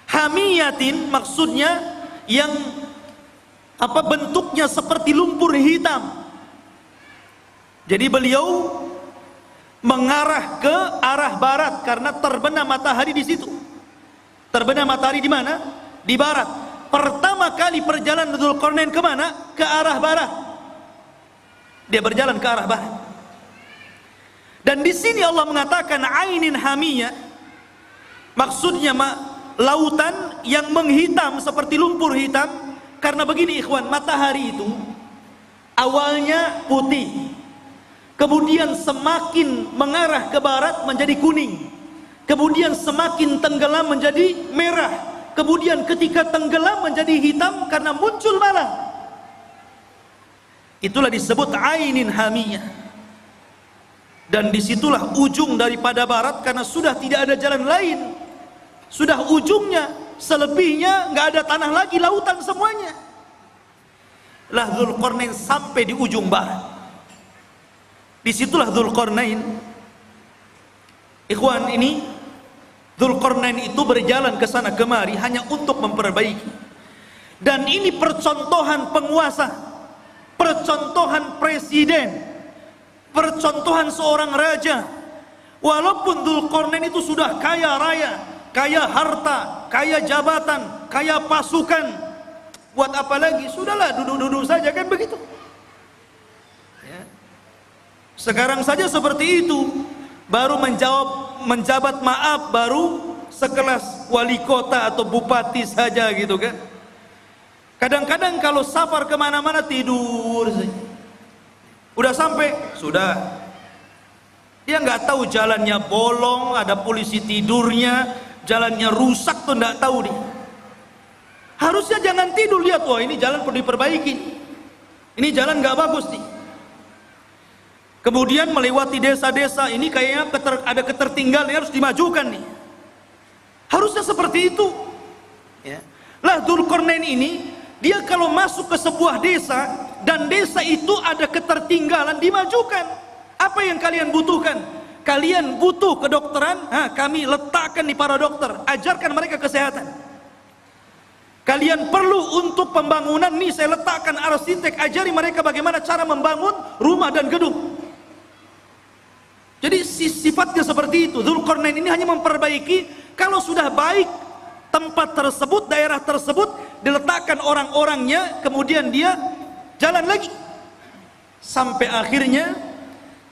Hamiyatin maksudnya yang bentuknya seperti lumpur hitam. Jadi beliau mengarah ke arah barat karena terbenam matahari di situ. Terbenam matahari di mana? Di barat. Pertama kali perjalanan Dzulqarnain ke mana? Ke arah barat. Dia berjalan ke arah barat. Dan di sini Allah mengatakan ainin hamiyah, maksudnya lautan yang menghitam seperti lumpur hitam. Karena begini ikhwan, matahari itu awalnya putih, kemudian semakin mengarah ke barat menjadi kuning, kemudian semakin tenggelam menjadi merah, kemudian ketika tenggelam menjadi hitam karena muncul malam. Itulah disebut ainin hamiyah. Dan disitulah ujung daripada barat, karena sudah tidak ada jalan lain, sudah ujungnya, selebihnya nggak ada tanah lagi, lautan semuanya. Lah Dzulqarnain sampai di ujung barat. Disitulah Dzulqarnain, ikhwan, ini Dzulqarnain itu berjalan ke sana kemari hanya untuk memperbaiki. Dan ini percontohan penguasa, percontohan presiden, percontohan seorang raja. Walaupun Dzulqarnain itu sudah kaya raya, kaya harta, kaya jabatan, kaya pasukan, buat apa lagi? Sudahlah, duduk-duduk saja, kan begitu. Sekarang saja seperti itu, baru menjabat maaf, baru sekelas wali kota atau bupati saja gitu kan. Kadang-kadang kalau safar kemana-mana tidur saja. Udah sampai, sudah. Dia nggak tahu jalannya bolong, ada polisi tidurnya, jalannya rusak tuh nggak tahu dia. Harusnya jangan tidur, lihat, wah ini jalan perlu diperbaiki, ini jalan nggak bagus nih. Kemudian melewati desa-desa, ini kayaknya ada ketertinggalan, harus dimajukan nih. Harusnya seperti itu. Ya. Lah Dzulqarnain ini, dia kalau masuk ke sebuah desa dan desa itu ada ketertinggalan, dimajukan. Apa yang kalian butuhkan? Kalian butuh kedokteran? Kami letakkan di para dokter, ajarkan mereka kesehatan. Kalian perlu untuk pembangunan, nih saya letakkan arsitek, ajari mereka bagaimana cara membangun rumah dan gedung. Jadi sifatnya seperti itu. Dzulqarnain ini hanya memperbaiki. Kalau sudah baik tempat tersebut, daerah tersebut, diletakkan orang-orangnya, kemudian dia jalan lagi sampai akhirnya,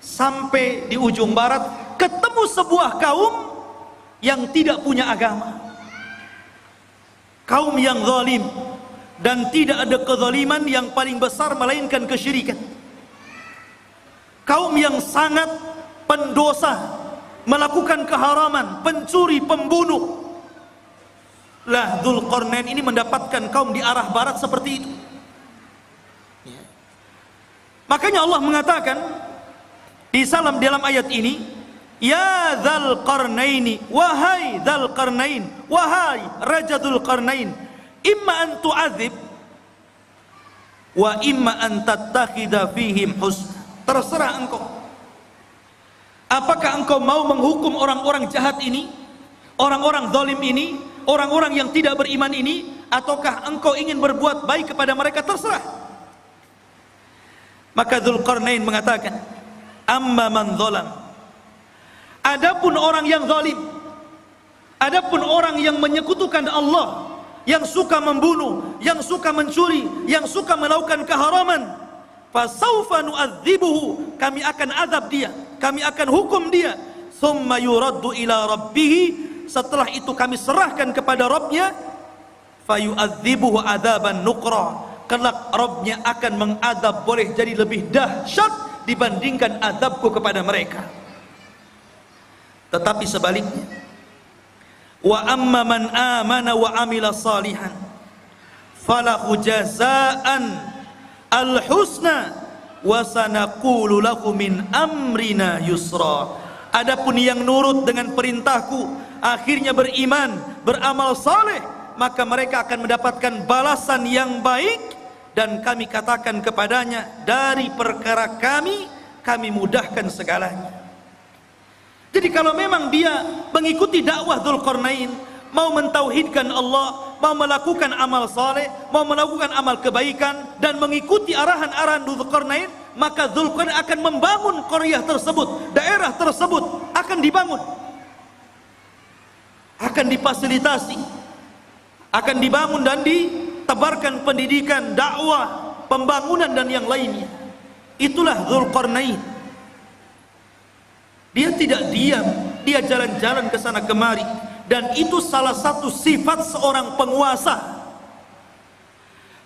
sampai di ujung barat ketemu sebuah kaum yang tidak punya agama, kaum yang zalim, dan tidak ada kezaliman yang paling besar melainkan kesyirikan. Kaum yang sangat pendosa, melakukan keharaman, pencuri, pembunuh. Lah Dzulqarnain ini mendapatkan kaum di arah barat seperti itu. Makanya Allah mengatakan di dalam ayat ini, ya Dzulqarnaini, wahai Dzulqarnain, wahai Raja Dzulqarnain, imma an tu'adzib wa imma an tattakhidha fihim husna. Terserah engkau. Apakah engkau mau menghukum orang-orang jahat ini, orang-orang zalim ini, orang-orang yang tidak beriman ini, ataukah engkau ingin berbuat baik kepada mereka? Terserah. Maka Dzulqarnain mengatakan, amma man zalam, adapun orang yang zalim, adapun orang yang menyekutukan Allah, yang suka membunuh, yang suka mencuri, yang suka melakukan keharaman, fasawfa nu'adzibuhu, kami akan azab dia, kami akan hukum dia, thumma yuraddu ila rabbih, setelah itu kami serahkan kepada Rabbnya, fayu'adzibuhu adzaban nuqra, kelak Rabbnya akan mengadab, boleh jadi lebih dahsyat dibandingkan adabku kepada mereka. Tetapi sebaliknya, wa amma man amana wa amila salihan falahu jazaan al-husna wa sanaqulu lahu min amrina yusra. Adapun yang nurut dengan perintahku, akhirnya beriman, beramal saleh, maka mereka akan mendapatkan balasan yang baik, dan kami katakan kepadanya, dari perkara kami mudahkan segalanya. Jadi kalau memang dia mengikuti dakwah Dzulqarnain, mau mentauhidkan Allah, mau melakukan amal saleh, mau melakukan amal kebaikan, dan mengikuti arahan-arahan Dzulqarnain, maka Dzulqarnain akan membangun qaryah tersebut, daerah tersebut akan dibangun, akan difasilitasi, akan dibangun dan ditebarkan pendidikan, dakwah, pembangunan dan yang lainnya. Itulah Dzulqarnain. Dia tidak diam, dia jalan-jalan ke sana kemari, dan itu salah satu sifat seorang penguasa.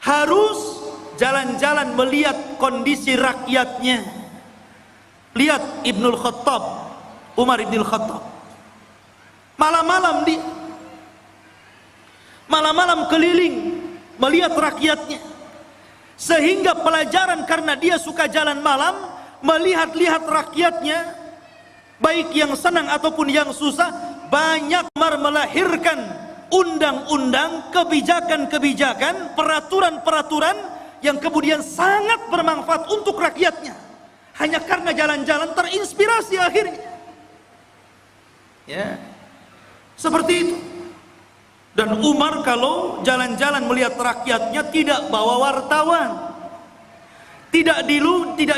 Harus jalan-jalan melihat kondisi rakyatnya. Lihat Ibnul Khattab, Umar Ibnul Khattab, malam-malam dia malam-malam keliling melihat rakyatnya, sehingga pelajaran, karena dia suka jalan malam melihat-lihat rakyatnya, baik yang senang ataupun yang susah, banyak melahirkan undang-undang, kebijakan-kebijakan, peraturan-peraturan yang kemudian sangat bermanfaat untuk rakyatnya, hanya karena jalan-jalan terinspirasi akhirnya. Ya, seperti itu. Dan Umar kalau jalan-jalan melihat rakyatnya tidak bawa wartawan, tidak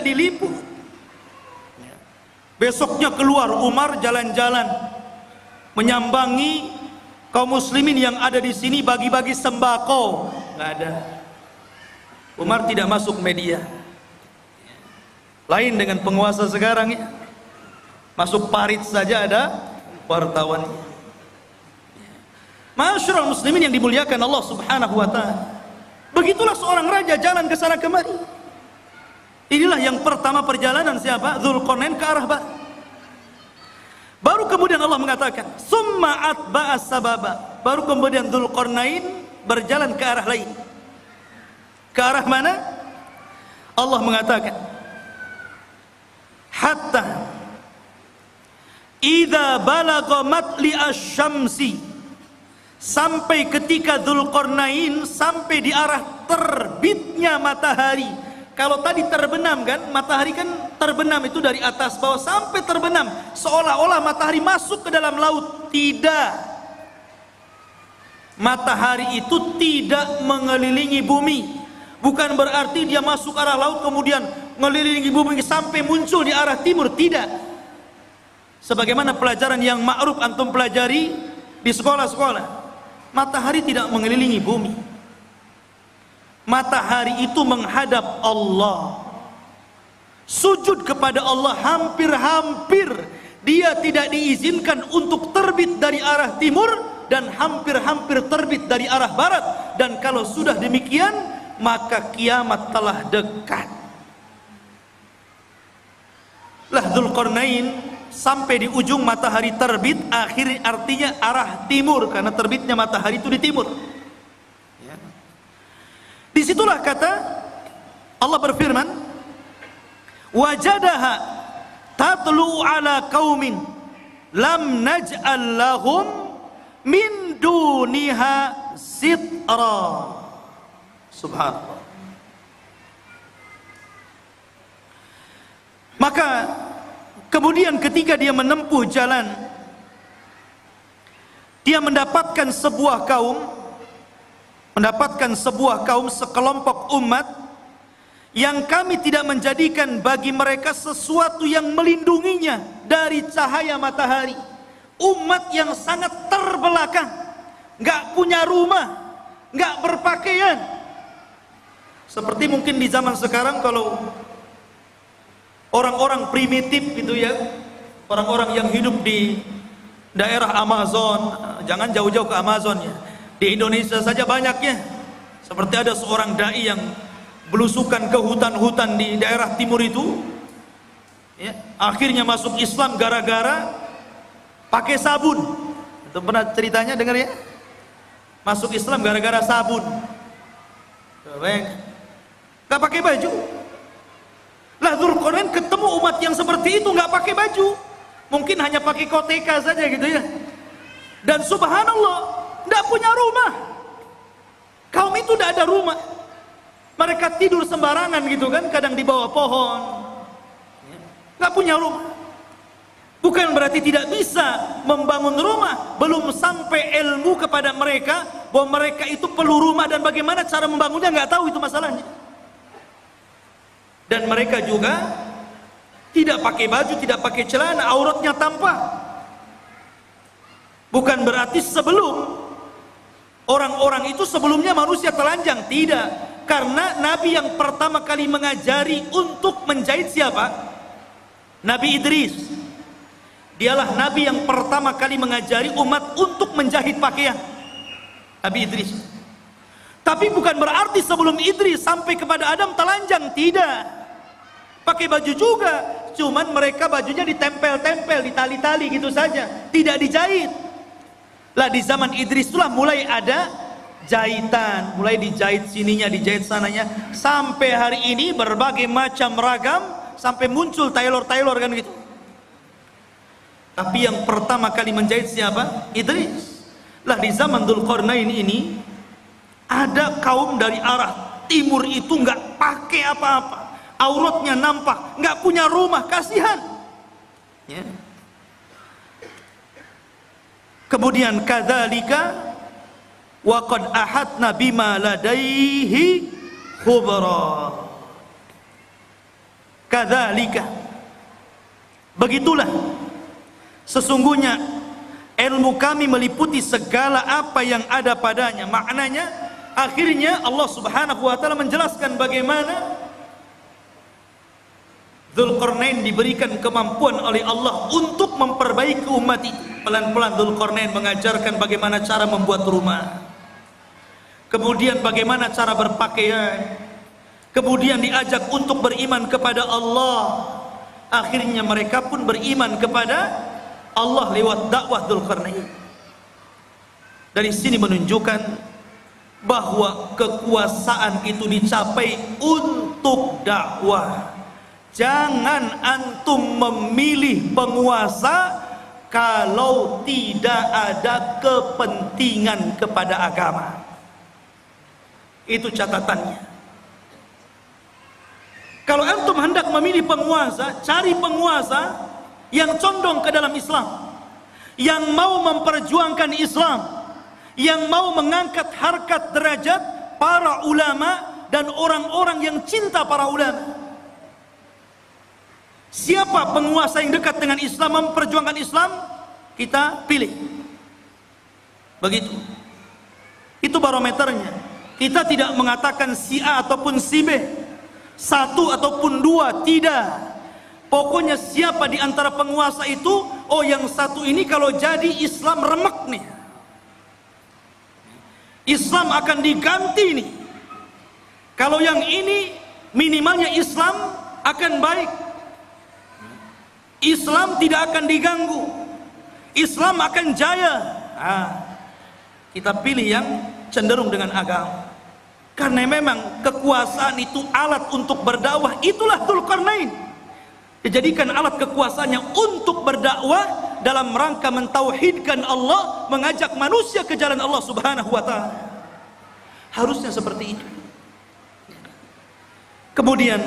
diliput. Besoknya keluar Umar jalan-jalan menyambangi kaum muslimin yang ada di sini, bagi-bagi sembako. Nggak ada. Umar tidak masuk media. Lain dengan penguasa sekarang ya. Masuk parit saja ada wartawannya. Masyarul muslimin yang dimuliakan Allah Subhanahu wa taala. Begitulah seorang raja jalan ke sana kemari. Inilah yang pertama perjalanan siapa? Dzulqarnain ke arah barat. Baru kemudian Allah mengatakan, summa atba'a sababa. Baru kemudian Dzulqarnain berjalan ke arah lain. Ke arah mana? Allah mengatakan, hatta idza balagha matli asy-syamsi sampai ketika Dzulqarnain sampai di arah terbitnya matahari. Kalau tadi terbenam kan, matahari kan terbenam itu dari atas bawah sampai terbenam, seolah-olah matahari masuk ke dalam laut. Tidak. Matahari itu tidak mengelilingi bumi. Bukan berarti dia masuk arah laut kemudian mengelilingi bumi sampai muncul di arah timur. Tidak. Sebagaimana pelajaran yang ma'ruf antum pelajari di sekolah-sekolah, matahari tidak mengelilingi bumi. Matahari itu menghadap Allah, sujud kepada Allah. Hampir-hampir dia tidak diizinkan untuk terbit dari arah timur, dan hampir-hampir terbit dari arah barat. Dan kalau sudah demikian, maka kiamat telah dekat. Lah Dzulqarnain sampai di ujung matahari terbit, akhirnya artinya arah timur, karena terbitnya matahari itu di timur. Disitulah kata Allah berfirman, wajadaha tatlu ala qaumin lam naj'al lahum min duniha sitra. Subhanallah. Maka kemudian ketika dia menempuh jalan, dia mendapatkan sebuah kaum, sekelompok umat yang kami tidak menjadikan bagi mereka sesuatu yang melindunginya dari cahaya matahari. Umat yang sangat terbelakang, nggak punya rumah, nggak berpakaian. Seperti mungkin di zaman sekarang kalau orang-orang primitif gitu ya, orang-orang yang hidup di daerah Amazon, jangan jauh-jauh ke Amazon ya, di Indonesia saja banyaknya. Seperti ada seorang dai yang belusukan ke hutan-hutan di daerah timur itu ya, akhirnya masuk Islam gara-gara pakai sabun. Itu pernah ceritanya dengar ya? Masuk Islam gara-gara sabun. Gak pakai baju. Lah Dzulqarnain ketemu umat yang seperti itu nggak pakai baju, mungkin hanya pakai koteka saja gitu ya. Dan subhanallah, nggak punya rumah. Kaum itu tidak ada rumah. Mereka tidur sembarangan gitu kan, kadang di bawah pohon. Nggak punya rumah. Bukan berarti tidak bisa membangun rumah, belum sampai ilmu kepada mereka bahwa mereka itu perlu rumah dan bagaimana cara membangunnya, nggak tahu itu masalahnya. Dan mereka juga tidak pakai baju, tidak pakai celana, auratnya tampak. Bukan berarti sebelum orang-orang itu sebelumnya manusia telanjang, tidak. Karena Nabi yang pertama kali mengajari untuk menjahit siapa? Nabi Idris. Dialah Nabi yang pertama kali mengajari umat untuk menjahit pakaian. Nabi Idris. Tapi bukan berarti sebelum Idris sampai kepada Adam telanjang, tidak. Pakai baju juga, cuman mereka bajunya ditempel-tempel, ditali-tali gitu saja, tidak dijahit. Lah di zaman Idris itulah mulai ada jahitan, mulai dijahit sininya, dijahit sananya, sampai hari ini berbagai macam ragam, sampai muncul tailor-tailor kan gitu. Tapi yang pertama kali menjahit siapa? Idris. Lah di zaman Dzulqarnain ini ada kaum dari arah timur itu nggak pakai apa-apa, auratnya nampak, nggak punya rumah, kasihan. Ya. Kemudian kadzalika wa qad ahadna bima ladaihi khubra. Kadzalika, begitulah sesungguhnya ilmu kami meliputi segala apa yang ada padanya. Maknanya akhirnya Allah Subhanahu wa taala menjelaskan bagaimana Dzulqarnain diberikan kemampuan oleh Allah untuk memperbaiki umat itu. Pelan-pelan Dzulqarnain mengajarkan bagaimana cara membuat rumah, kemudian bagaimana cara berpakaian, kemudian diajak untuk beriman kepada Allah. Akhirnya mereka pun beriman kepada Allah lewat dakwah Dzulqarnain. Dari sini menunjukkan bahwa kekuasaan itu dicapai untuk dakwah. Jangan antum memilih penguasa kalau tidak ada kepentingan kepada agama. Itu catatannya. Kalau antum hendak memilih penguasa, cari penguasa yang condong ke dalam Islam, yang mau memperjuangkan Islam, yang mau mengangkat harkat derajat para ulama dan orang-orang yang cinta para ulama. Siapa penguasa yang dekat dengan Islam, memperjuangkan Islam, kita pilih. Begitu. Itu barometernya. Kita tidak mengatakan si A ataupun si B, satu ataupun dua, tidak. Pokoknya siapa di antara penguasa itu, oh yang satu ini kalau jadi Islam remek nih, Islam akan diganti nih. Kalau yang ini minimalnya Islam akan baik, Islam tidak akan diganggu, Islam akan jaya. Kita pilih yang cenderung dengan agama. Karena memang kekuasaan itu alat untuk berdakwah. Itulah Dzulqarnain, dijadikan alat kekuasaannya untuk berdakwah dalam rangka mentauhidkan Allah, mengajak manusia ke jalan Allah Subhanahu wa ta'ala. Harusnya seperti itu. Kemudian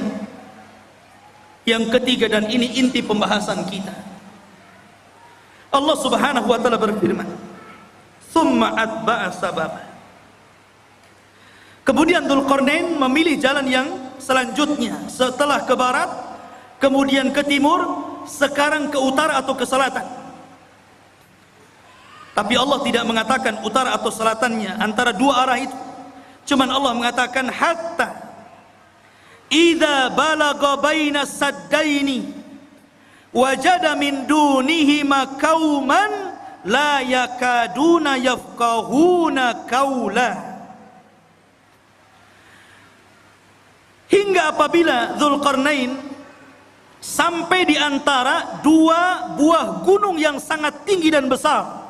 yang ketiga, dan ini inti pembahasan kita, Allah Subhanahu wa ta'ala berfirman, "Tsumma atba'a sababa." Kemudian Dzulqarnain memilih jalan yang selanjutnya. Setelah ke barat, kemudian ke timur, sekarang ke utara atau ke selatan. Tapi Allah tidak mengatakan utara atau selatannya, antara dua arah itu. Cuman Allah mengatakan hatta idza balagha baina saddaini wajada min dunihima qauman la yakaduna yafqahuna qaula. Hingga apabila Dzulqarnain sampai di antara dua buah gunung yang sangat tinggi dan besar,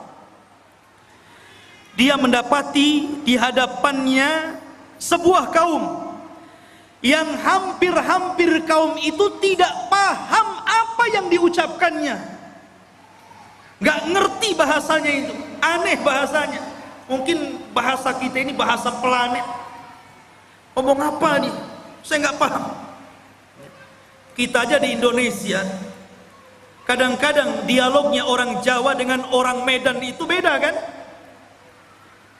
dia mendapati di hadapannya sebuah kaum yang hampir-hampir kaum itu tidak paham apa yang diucapkannya, nggak ngerti bahasanya itu, aneh bahasanya. Mungkin bahasa kita ini bahasa planet, ngomong apa nih, saya nggak paham. Kita aja di Indonesia, kadang-kadang dialognya orang Jawa dengan orang Medan itu beda kan?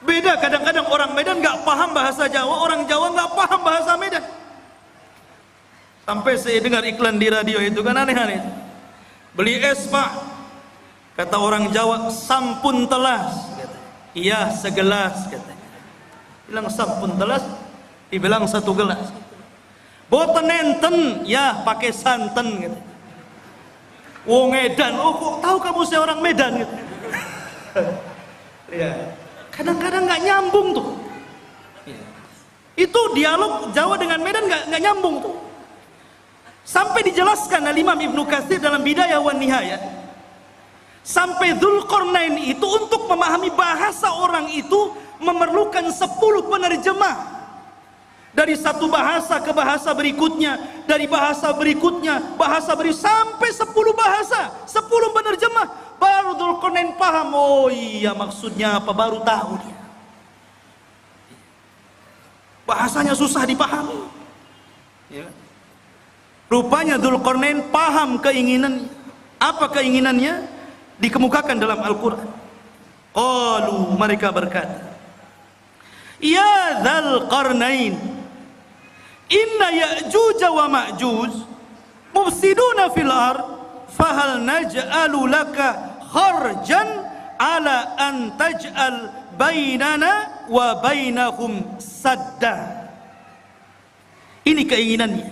Beda, kadang-kadang orang Medan nggak paham bahasa Jawa, orang Jawa nggak paham bahasa Medan. Sampai saya dengar iklan di radio itu kan aneh-aneh. Beli es pak, kata orang Jawa, sampun telas. Iya segelas katanya. Bilang sampun telas, dibilang satu gelas. Boten enten, ya pakai santen gitu. Wong Medan, oh kok tahu kamu saya orang Medan gitu. Ya, kadang-kadang nggak nyambung tuh. Itu dialog Jawa dengan Medan nggak nyambung tuh. Sampai dijelaskan oleh Imam Ibnu Katsir dalam Bidayah wan Nihayah, sampai Dzulqarnain itu untuk memahami bahasa orang itu memerlukan 10 penerjemah. Dari satu bahasa ke bahasa berikutnya, dari bahasa berikutnya, sampai 10 bahasa, 10 penerjemah, baru Dzulqarnain paham. Oh iya maksudnya apa, baru tahu dia. Bahasanya susah dipahami. Ya. Rupanya Dzulqarnain paham keinginannya. Apa keinginannya? Dikemukakan dalam Al-Quran. Qalu, mereka berkata, ya Dzulqarnain, inna Ya'juj wa Ma'juj mufsiduna fil ard fahal naj'alu laka kharjan ala an taj'al bainana wa bainahum sadda. Ini keinginannya,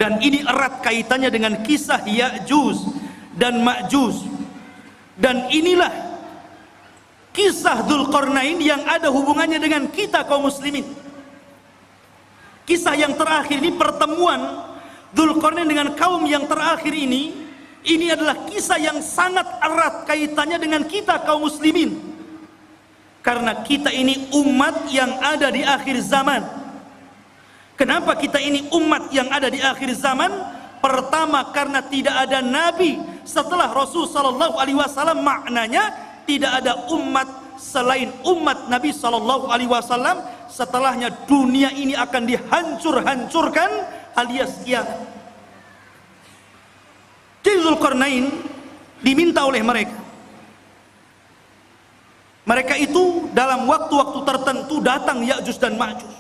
dan ini erat kaitannya dengan kisah Ya'juj dan Ma'juj. Dan inilah kisah Dzulqarnain yang ada hubungannya dengan kita kaum muslimin. Kisah yang terakhir ini, pertemuan Dzulqarnain dengan kaum yang terakhir ini adalah kisah yang sangat erat kaitannya dengan kita kaum muslimin. Karena kita ini umat yang ada di akhir zaman. Kenapa kita ini umat yang ada di akhir zaman? Pertama, karena tidak ada nabi setelah Rasul sallallahu alaihi wasallam, maknanya tidak ada umat selain umat Nabi sallallahu alaihi wasallam setelahnya dunia ini akan dihancur-hancurkan alias kiamat. Jadi Dzulqarnain diminta oleh mereka itu dalam waktu-waktu tertentu datang Ya'juj dan Ma'juj.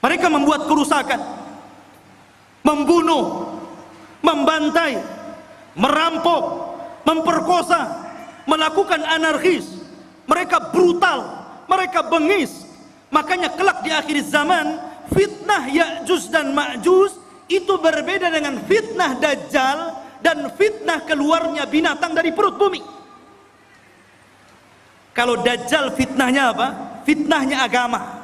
Mereka membuat kerusakan, membunuh, membantai, merampok, memperkosa, melakukan anarkis. Mereka brutal, mereka bengis. Makanya kelak di akhir zaman, fitnah Ya'juj dan Ma'juj itu berbeda dengan fitnah Dajjal dan fitnah keluarnya binatang dari perut bumi. Kalau Dajjal fitnahnya apa? Fitnahnya agama.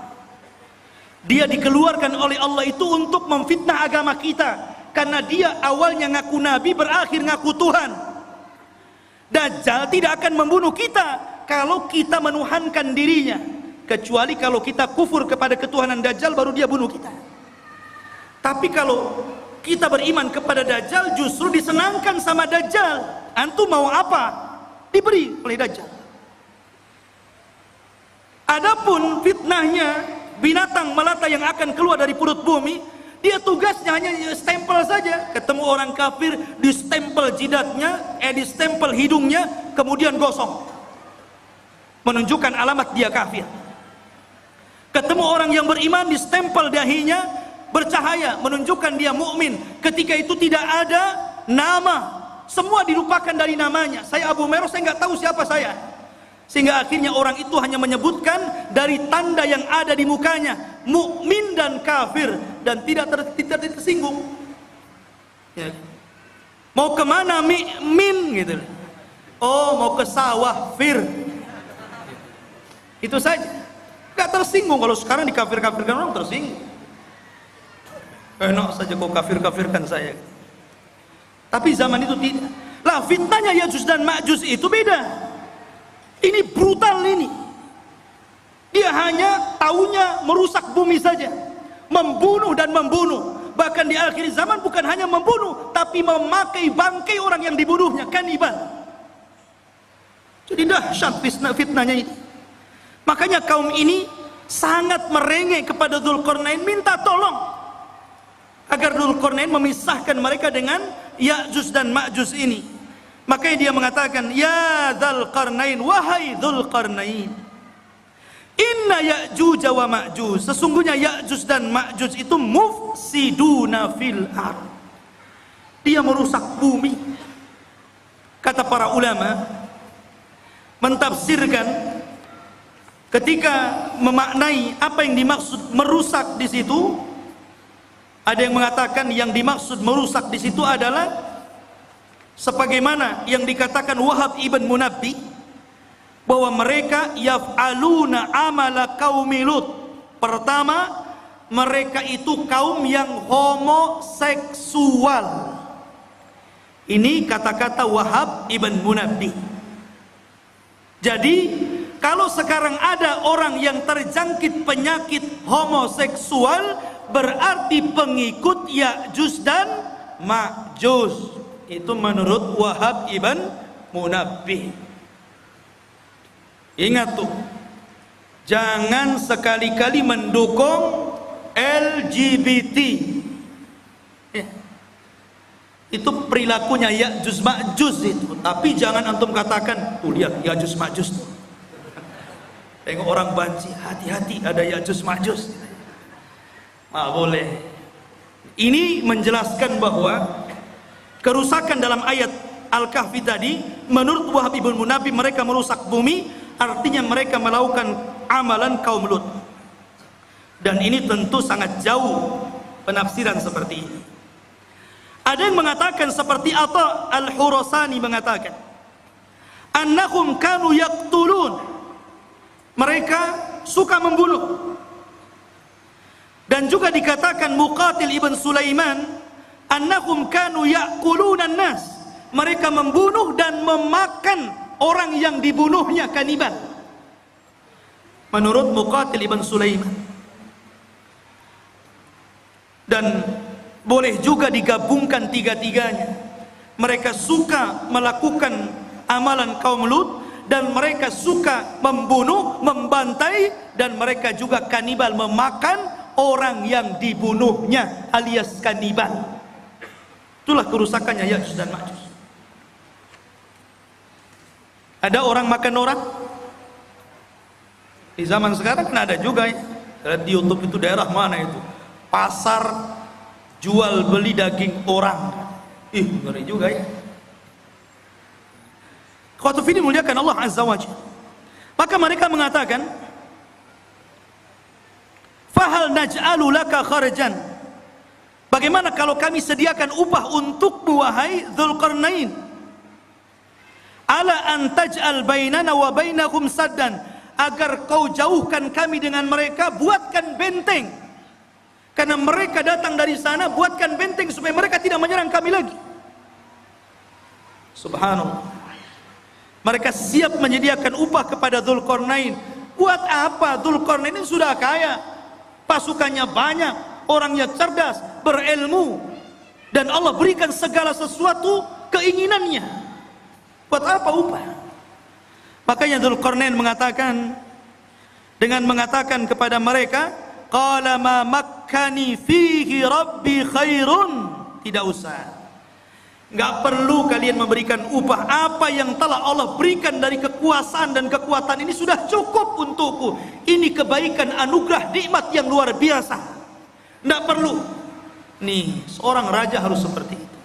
Dia dikeluarkan oleh Allah itu untuk memfitnah agama kita, karena dia awalnya ngaku nabi, berakhir ngaku Tuhan. Dajjal tidak akan membunuh kita kalau kita menuhankan dirinya, kecuali kalau kita kufur kepada ketuhanan Dajjal, baru dia bunuh kita. Tapi kalau kita beriman kepada Dajjal, justru disenangkan sama Dajjal. Antum mau apa? Diberi oleh Dajjal. Adapun fitnahnya binatang melata yang akan keluar dari perut bumi, dia tugasnya hanya stempel saja. Ketemu orang kafir, distempel jidatnya, distempel hidungnya, kemudian gosong, menunjukkan alamat dia kafir. Ketemu orang yang beriman, distempel dahinya, bercahaya, menunjukkan dia mukmin. Ketika itu tidak ada nama, semua dilupakan dari namanya. Saya Abu Meros, saya nggak tahu siapa saya. Sehingga akhirnya orang itu hanya menyebutkan dari tanda yang ada di mukanya, mukmin dan kafir, dan tidak tersinggung. Ya. Mau kemana min gitu? Oh, mau ke sawah fir. Itu saja. Gak tersinggung. Kalau sekarang dikafir-kafirkan orang tersinggung. Enak saja kau kafir-kafirkan saya. Tapi zaman itu tidak. Lah fitnahnya Ya'juj dan Ma'juj itu beda. Ini brutal ini. Dia hanya taunya merusak bumi saja, membunuh dan membunuh. Bahkan di akhir zaman bukan hanya membunuh, tapi memakai bangkai orang yang dibunuhnya, kanibal. Jadi dahsyat fitnahnya ini. Makanya kaum ini sangat merengek kepada Dzulqarnain, minta tolong agar Dzulqarnain memisahkan mereka dengan Ya'juj dan Ma'juj ini. Makanya dia mengatakan, ya Dzulqarnain, wahai Dzulqarnain, inna Ya'juj wa Ma'juj, sesungguhnya Ya'juj dan Ma'juj itu mufsiduna fil ard, dia merusak bumi. Kata para ulama mentafsirkan ketika memaknai apa yang dimaksud merusak di situ, ada yang mengatakan yang dimaksud merusak di situ adalah sebagaimana yang dikatakan Wahab ibn Munabbih, bahwa mereka yaf'aluna amala qaumi Lut. Pertama, mereka itu kaum yang homoseksual. Ini kata-kata Wahab ibn Munabbih. Jadi kalau sekarang ada orang yang terjangkit penyakit homoseksual, berarti pengikut Ya'juj dan Ma'juj. Itu menurut Wahab ibn Munabbih. Ingat tuh, jangan sekali-kali mendukung LGBT. Itu perilakunya Ya'juj Ma'juj itu. Tapi jangan antum katakan, tuh lihat Ya'juj Ma'juj tuh. Tengok orang banci, hati-hati ada Ya'juj Ma'juj. Boleh. Ini menjelaskan bahwa kerusakan dalam ayat Al-Kahfi tadi, menurut Wahab ibn Munabbih, mereka merusak bumi, artinya mereka melakukan amalan kaum Lut. Dan ini tentu sangat jauh penafsiran seperti ini. Ada yang mengatakan seperti Atha Al-Khurasani mengatakan, annahum kanu yaqtulun, mereka suka membunuh. Dan juga dikatakan Muqatil ibn Sulaiman, annahum kanu ya'kulunan nas, mereka membunuh dan memakan orang yang dibunuhnya, kanibal. Menurut Muqatil ibn Sulaiman. Dan boleh juga digabungkan tiga-tiganya. mereka suka melakukan amalan kaum Lut, dan mereka suka membunuh, membantai, dan mereka juga kanibal, memakan orang yang dibunuhnya alias kanibal. Itulah kerusakannya Ya'juj dan Ma'juj. Ada orang makan orang? Di zaman sekarang kan ada juga ya. Di YouTube itu daerah mana itu? Pasar jual beli daging orang. Ngeri juga ya. Khawatu fini muliakan Allah Azza wa Jalla. Maka mereka mengatakan, fahal naj'alu laka kharjan, bagaimana kalau kami sediakan upah untukmu wahai Dzulqarnain, ala an taj'al bainana wa bainahum saddan, agar kau jauhkan kami dengan mereka, buatkan benteng, karena mereka datang dari sana, buatkan benteng supaya mereka tidak menyerang kami lagi. Subhanallah. Mereka siap menyediakan upah kepada Dzulqarnain. Buat apa? Dzulqarnain ini sudah kaya, pasukannya banyak, orangnya cerdas, berilmu, dan Allah berikan segala sesuatu keinginannya. Buat apa upah? Makanya Dzulqarnain mengatakan, dengan mengatakan kepada mereka, qala ma makkani fihi rabbi khairun, tidak usah, nggak perlu kalian memberikan upah. Apa yang telah Allah berikan dari kekuasaan dan kekuatan ini sudah cukup untukku. Ini kebaikan, anugerah, nikmat yang luar biasa. Nggak perlu. Nih, seorang raja harus seperti itu.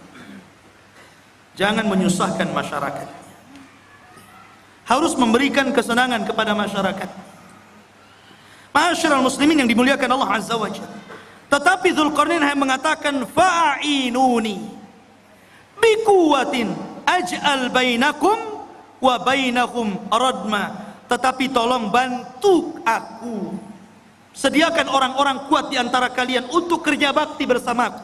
Jangan menyusahkan masyarakat. Harus memberikan kesenangan kepada masyarakat. Ma'asyiral muslimin yang dimuliakan Allah Azza wa Jalla. Tetapi Dzulqarnain hanya mengatakan, fa'inuni bikuwatin aj'al bainakum wa bainahum radma, tetapi tolong bantu aku, sediakan orang-orang kuat di antara kalian untuk kerja bakti bersamaku.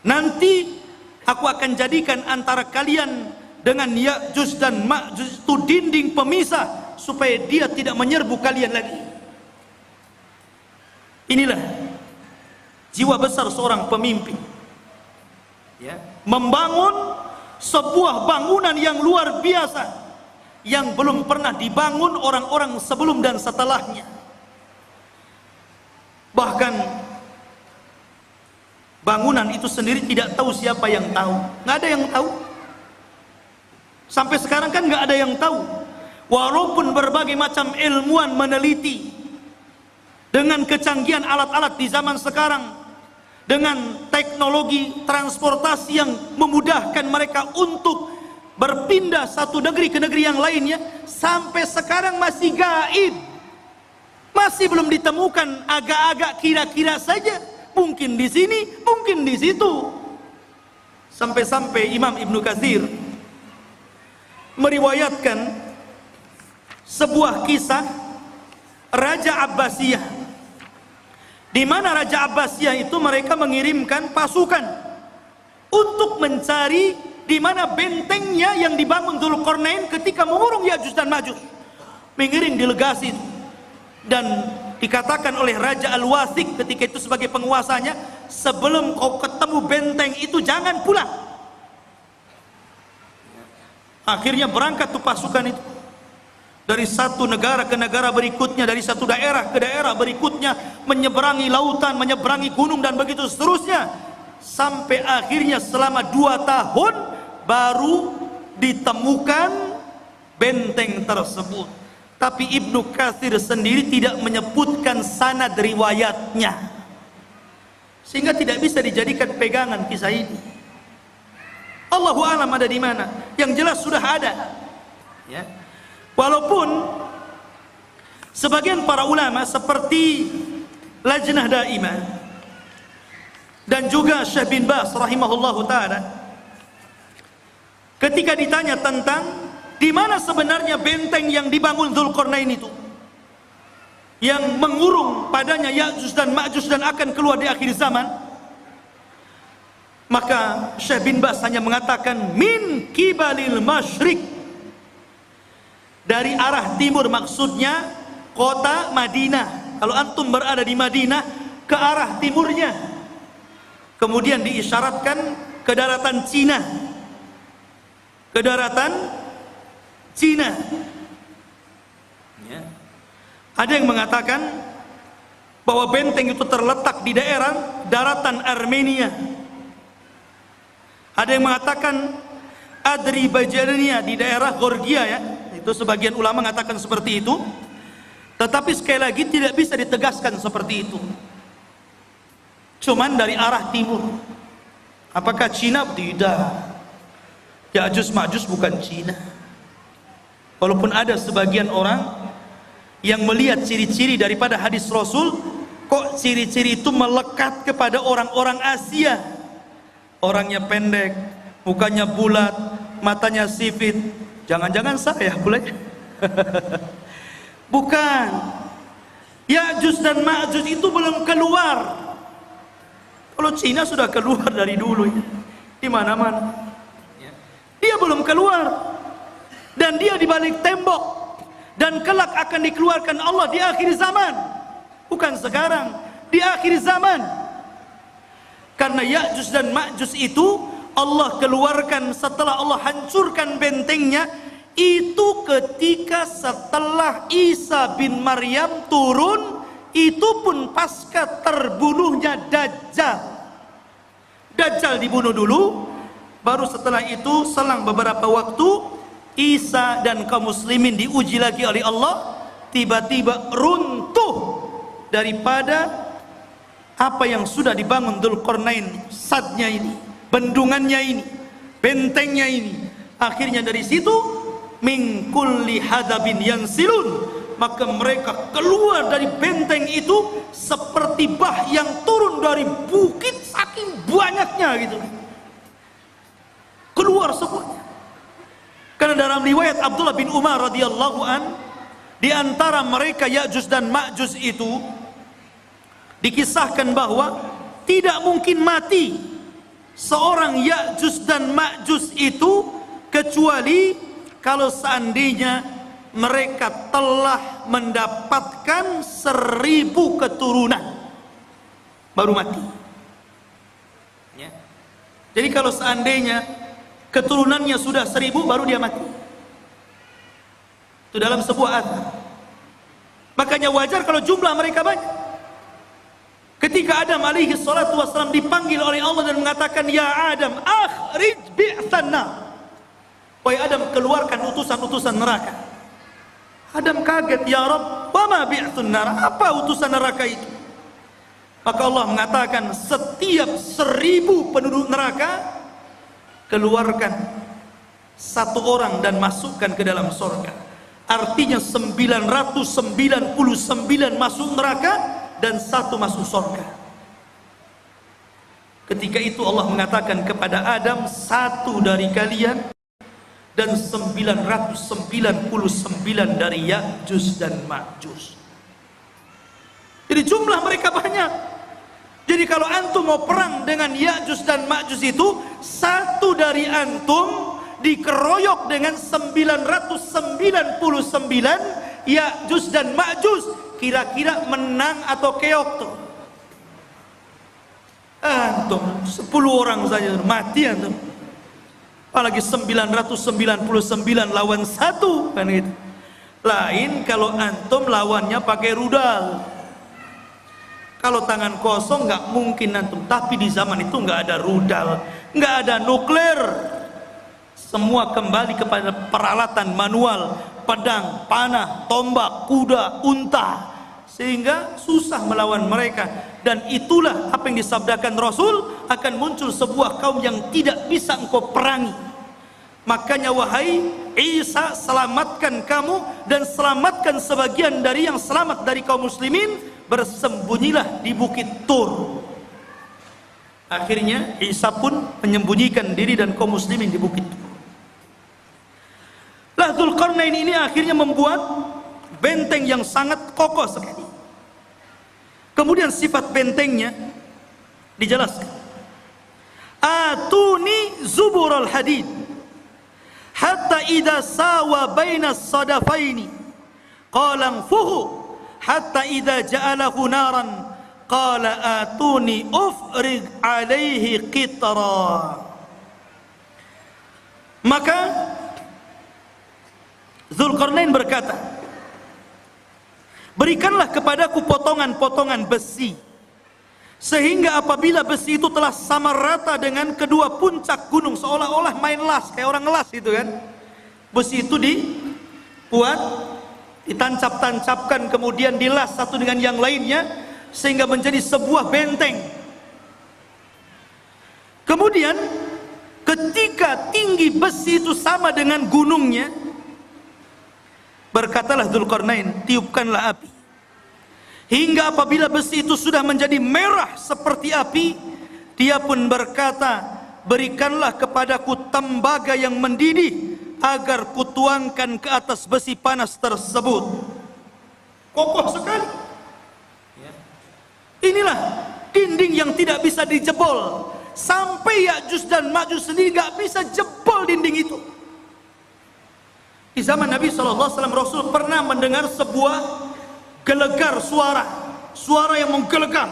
Nanti aku akan jadikan antara kalian dengan Ya'juj dan Ma'juj itu dinding pemisah, supaya dia tidak menyerbu kalian lagi. Inilah jiwa besar seorang pemimpin, ya, membangun sebuah bangunan yang luar biasa, yang belum pernah dibangun orang-orang sebelum dan setelahnya. Bahkan bangunan itu sendiri tidak tahu siapa yang tahu, nggak ada yang tahu. Sampai sekarang kan nggak ada yang tahu, walaupun berbagai macam ilmuwan meneliti dengan kecanggihan alat-alat di zaman sekarang, dengan teknologi transportasi yang memudahkan mereka untuk berpindah satu negeri ke negeri yang lainnya, sampai sekarang masih gaib, masih belum ditemukan, agak-agak kira-kira saja, mungkin di sini, mungkin di situ. Sampai-sampai Imam Ibnu Katsir meriwayatkan sebuah kisah Raja Abbasiyah, di mana Raja Abbasiyah itu mereka mengirimkan pasukan untuk mencari di mana bentengnya yang dibangun Dzulqarnain ketika mengurung Ya'juj dan Ma'juj. Mengirim delegasi itu, dan dikatakan oleh Raja Al-Wathiq ketika itu sebagai penguasanya, sebelum kau ketemu benteng itu jangan pulang. Akhirnya berangkat tuh pasukan itu dari satu negara ke negara berikutnya, dari satu daerah ke daerah berikutnya, menyeberangi lautan, menyeberangi gunung, dan begitu seterusnya, sampai akhirnya selama 2 tahun baru ditemukan benteng tersebut. Tapi Ibnu Katsir sendiri tidak menyebutkan sanad riwayatnya, sehingga tidak bisa dijadikan pegangan kisah ini. Allahu a'lam ada di mana. Yang jelas sudah ada, ya. Walaupun sebagian para ulama seperti Lajnah Daimah dan juga Syekh bin Baz rahimahullahu taala, ketika ditanya tentang di mana sebenarnya benteng yang dibangun Dzulqarnain itu, yang mengurung padanya Ya'juj dan Ma'juj dan akan keluar di akhir zaman, maka Syekh bin Baz hanya mengatakan min kibalil masyriq, dari arah timur, maksudnya kota Madinah. Kalau antum berada di Madinah, ke arah timurnya. Kemudian diisyaratkan ke daratan Cina, ke daratan Cina. Ya. Ada yang mengatakan bahwa benteng itu terletak di daerah daratan Armenia. Ada yang mengatakan Azerbaijan di daerah Georgia, ya. Itu sebagian ulama mengatakan seperti itu. Tetapi sekali lagi tidak bisa ditegaskan seperti itu. Cuman dari arah timur. Apakah Cina? Tidak. Ya'juj Ma'juj bukan Cina. Walaupun ada sebagian orang yang melihat ciri-ciri daripada hadis Rasul, kok ciri-ciri itu melekat kepada orang-orang Asia. Orangnya pendek, mukanya bulat, matanya sipit. Jangan-jangan saya boleh? Bukan. Ya'juj dan Ma'juj itu belum keluar. Kalau Cina sudah keluar dari dulu, ya. Di mana-mana. Dia belum keluar. Dan dia di balik tembok. Dan kelak akan dikeluarkan Allah di akhir zaman. Bukan sekarang, di akhir zaman. Karena Ya'juj dan Ma'juj itu Allah keluarkan setelah Allah hancurkan bentengnya. Itu ketika setelah Isa bin Maryam turun, itu pun pasca terbunuhnya Dajjal. Dajjal dibunuh dulu, baru setelah itu selang beberapa waktu Isa dan kaum muslimin diuji lagi oleh Allah, tiba-tiba runtuh daripada apa yang sudah dibangun Dzulqarnain, sadnya ini, bendungannya ini, bentengnya ini. Akhirnya dari situ min kulli hadabin yansilun, maka mereka keluar dari benteng itu seperti bah yang turun dari bukit, saking banyaknya gitu. Keluar semuanya. Karena dalam riwayat Abdullah bin Umar radhiyallahu an, di antara mereka Ya'juj dan Ma'juj itu dikisahkan bahwa tidak mungkin mati seorang Ya'juj dan Ma'juj itu kecuali kalau seandainya mereka telah mendapatkan 1000 keturunan baru mati, ya. Jadi kalau seandainya keturunannya sudah 1000 baru dia mati. Itu dalam sebuah athar. Makanya wajar kalau jumlah mereka banyak. Ketika Adam alaihi salatu wassalam dipanggil oleh Allah dan mengatakan, ya Adam akhrij bi'than nar, wahai Adam, keluarkan utusan-utusan neraka. Adam kaget, ya Rabb, wa ma bi'thun nar, apa utusan neraka itu? Maka Allah mengatakan, setiap 1000 penduduk neraka keluarkan satu orang dan masukkan ke dalam surga. Artinya 999 masuk neraka dan 1 masuk surga. Ketika itu Allah mengatakan kepada Adam, 1 dari kalian dan 999 dari Ya'juj dan Ma'juj. Jadi jumlah mereka banyak. Jadi kalau antum mau perang dengan Ya'juj dan Ma'juj itu, 1 dari antum dikeroyok dengan 999 Ya'juj dan Ma'juj. Kira-kira menang atau keok tuh? Antum 10 orang saja mati antum. Apalagi 999 lawan 1 kan gitu. Lain kalau antum lawannya pakai rudal. Kalau tangan kosong nggak mungkin antum. Tapi di zaman itu nggak ada rudal, nggak ada nuklir. Semua kembali kepada peralatan manual, pedang, panah, tombak, kuda, unta, sehingga susah melawan mereka. Dan itulah apa yang disabdakan Rasul, akan muncul sebuah kaum yang tidak bisa engkau perangi. Makanya wahai Isa, selamatkan kamu dan selamatkan sebagian dari yang selamat dari kaum muslimin, bersembunyilah di bukit Tur. Akhirnya Isa pun menyembunyikan diri dan kaum muslimin di bukit Tur. Dzulqarnain ini akhirnya membuat benteng yang sangat kokoh sekali. Kemudian sifat bentengnya dijelaskan. Atuni zubural hadid hatta idza sawa baina as-sadafaini qala anfuhu hatta idza ja'alahu naran qala atuni ufrig alaihi qitra. Maka Dzulqarnain berkata, berikanlah kepadaku potongan-potongan besi, sehingga apabila besi itu telah sama rata dengan kedua puncak gunung, seolah-olah main las, kayak orang ngelas itu kan. Besi itu dibuat, ditancap-tancapkan, kemudian dilas satu dengan yang lainnya, sehingga menjadi sebuah benteng. Kemudian ketika tinggi besi itu sama dengan gunungnya, berkatalah Dzulqarnain, tiupkanlah api, hingga apabila besi itu sudah menjadi merah seperti api. Dia pun berkata, berikanlah kepadaku tembaga yang mendidih, agar kutuangkan ke atas besi panas tersebut. Kokoh sekali. Inilah dinding yang tidak bisa dijebol. Sampai Ya'juj dan Ma'juj sendiri gak bisa jebol dinding itu. Di zaman Nabi SAW, Rasul pernah mendengar sebuah gelegar suara yang menggelegar.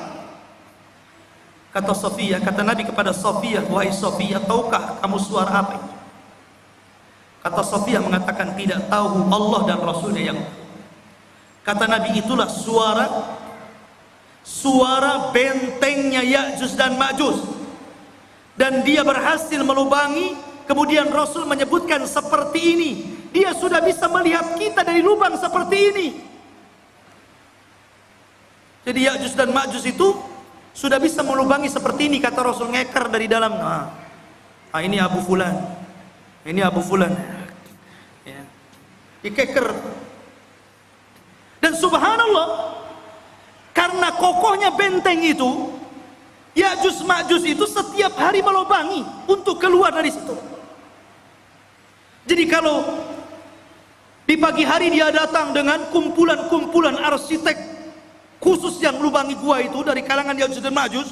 Kata Sofia, kata Nabi kepada Sofia, wahai Sofia, tahukah kamu suara apa itu? Kata Sofia mengatakan, tidak tahu, Allah dan Rasulnya yang tahu. Kata Nabi, itulah suara bentengnya Ya'juj dan Ma'juj. Dan dia berhasil melubangi. Kemudian Rasul menyebutkan seperti ini, dia sudah bisa melihat kita dari lubang seperti ini. Jadi Ya'juj dan Ma'juj itu sudah bisa melubangi seperti ini, kata Rasul, ngeker dari dalam. Nah, ini Abu Fulan, ini Abu Fulan, ya. Dikeker. Dan subhanallah, karena kokohnya benteng itu, Ya'juj Ma'juj itu setiap hari melubangi untuk keluar dari situ. Jadi kalau di pagi hari dia datang dengan kumpulan-kumpulan arsitek khusus yang lubangi gua itu dari kalangan Ya'juj dan Ma'juj,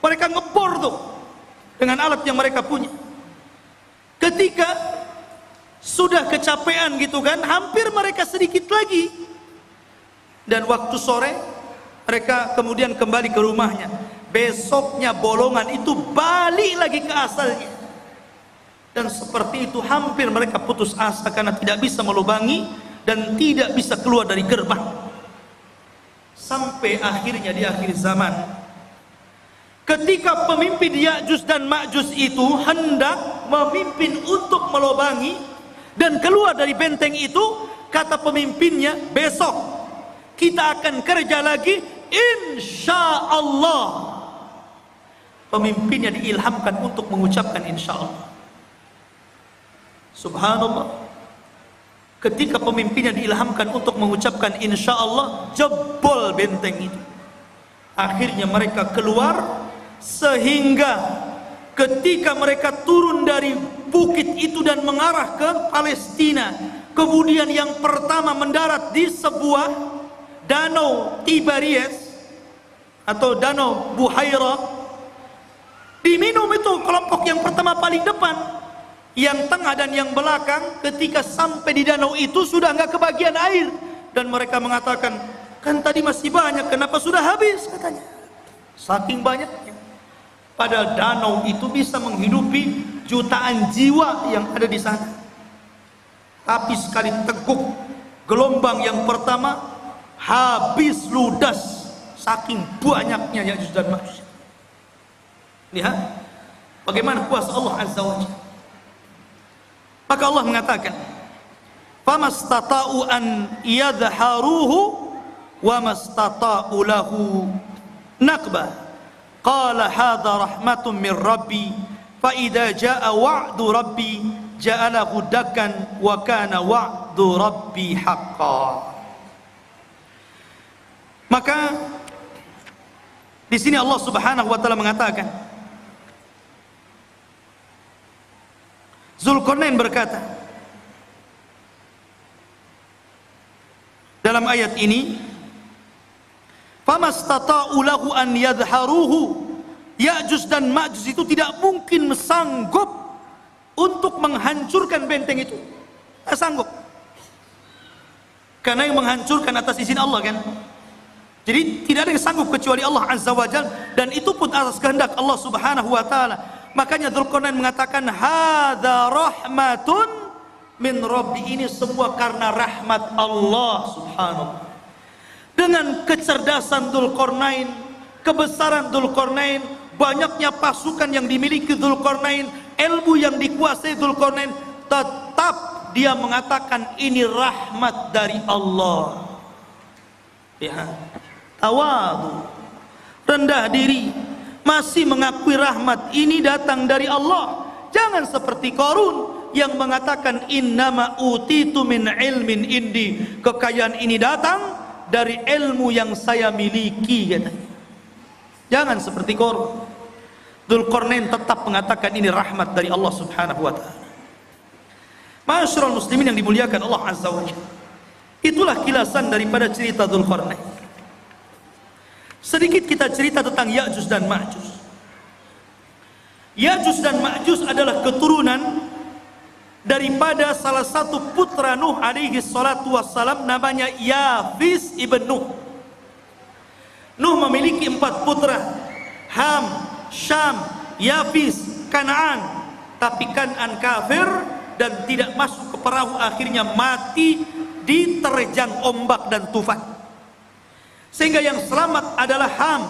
mereka ngebor tuh dengan alat yang mereka punya. Ketika sudah kecapean gitu kan, hampir mereka sedikit lagi, dan waktu sore mereka kemudian kembali ke rumahnya. Besoknya bolongan itu balik lagi ke asalnya. Dan seperti itu hampir mereka putus asa karena tidak bisa melubangi dan tidak bisa keluar dari gerbang. Sampai akhirnya di akhir zaman, ketika pemimpin Ya'juj dan Ma'juj itu hendak memimpin untuk melubangi dan keluar dari benteng itu, kata pemimpinnya, besok kita akan kerja lagi, insya Allah. Pemimpinnya diilhamkan untuk mengucapkan insya Allah. Subhanallah, ketika pemimpinnya diilhamkan untuk mengucapkan insya Allah, jebol benteng itu. Akhirnya mereka keluar, sehingga ketika mereka turun dari bukit itu dan mengarah ke Palestina, kemudian yang pertama mendarat di sebuah danau Tiberias atau danau Buhairah. Diminum itu kelompok yang pertama paling depan, yang tengah dan yang belakang. Ketika sampai di danau itu sudah nggak kebagian air, dan mereka mengatakan, kan tadi masih banyak, kenapa sudah habis, katanya. Saking banyaknya. Padahal danau itu bisa menghidupi jutaan jiwa yang ada di sana. Tapi sekali teguk gelombang yang pertama, habis ludas saking banyaknya Ya'juj dan Ma'juj. Lihat bagaimana kuasa Allah Azza wa Jalla. Maka Allah mengatakan, famastata'u an yadharuhu wa mastata'u lahu naqba. Qala hadha rahmatun min rabbi fa idza jaa wa'du rabbi ja'alahu dakkan wa kana wa'du rabbi haqqan. Maka di sini Allah Subhanahu wa taala mengatakan, Dzulqarnain berkata dalam ayat ini, famastata'u lahu an yadharuhu. Ya'juj dan Ma'juj itu tidak mungkin sanggup untuk menghancurkan benteng itu. Tidak sanggup, karena yang menghancurkan atas izin Allah kan. Jadi tidak ada yang sanggup kecuali Allah Azza wa Jalla, dan itu pun atas kehendak Allah Subhanahu wa taala. Makanya Dzulqarnain mengatakan hadza rahmatun min rabbi, ini semua karena rahmat Allah subhanahu. Dengan kecerdasan Dzulqarnain, kebesaran Dzulqarnain, banyaknya pasukan yang dimiliki Dzulqarnain, ilmu yang dikuasai Dzulqarnain, tetap dia mengatakan ini rahmat dari Allah. Ya, tawadu, rendah diri, masih mengakui rahmat ini datang dari Allah. Jangan seperti Qarun yang mengatakan innama utitu min ilmin indi, kekayaan ini datang dari ilmu yang saya miliki, katanya. Jangan seperti Qarun. Dzulqarnain tetap mengatakan ini rahmat dari Allah subhanahu wa ta'ala. Ma'asyiral muslimin yang dimuliakan Allah azza wa jalla, itulah kilasan daripada cerita Dzulqarnain. Sedikit kita cerita tentang Ya'juj dan Ma'juj. Ya'juj dan Ma'juj adalah keturunan daripada salah satu putra Nuh alaihi salatu wassalam, namanya Yafis ibn Nuh. Nuh memiliki 4 putra, Ham, Syam, Yafis, Kanaan. Tapi Kanaan kafir dan tidak masuk ke perahu, akhirnya mati diterjang ombak dan tufan. Sehingga yang selamat adalah Ham,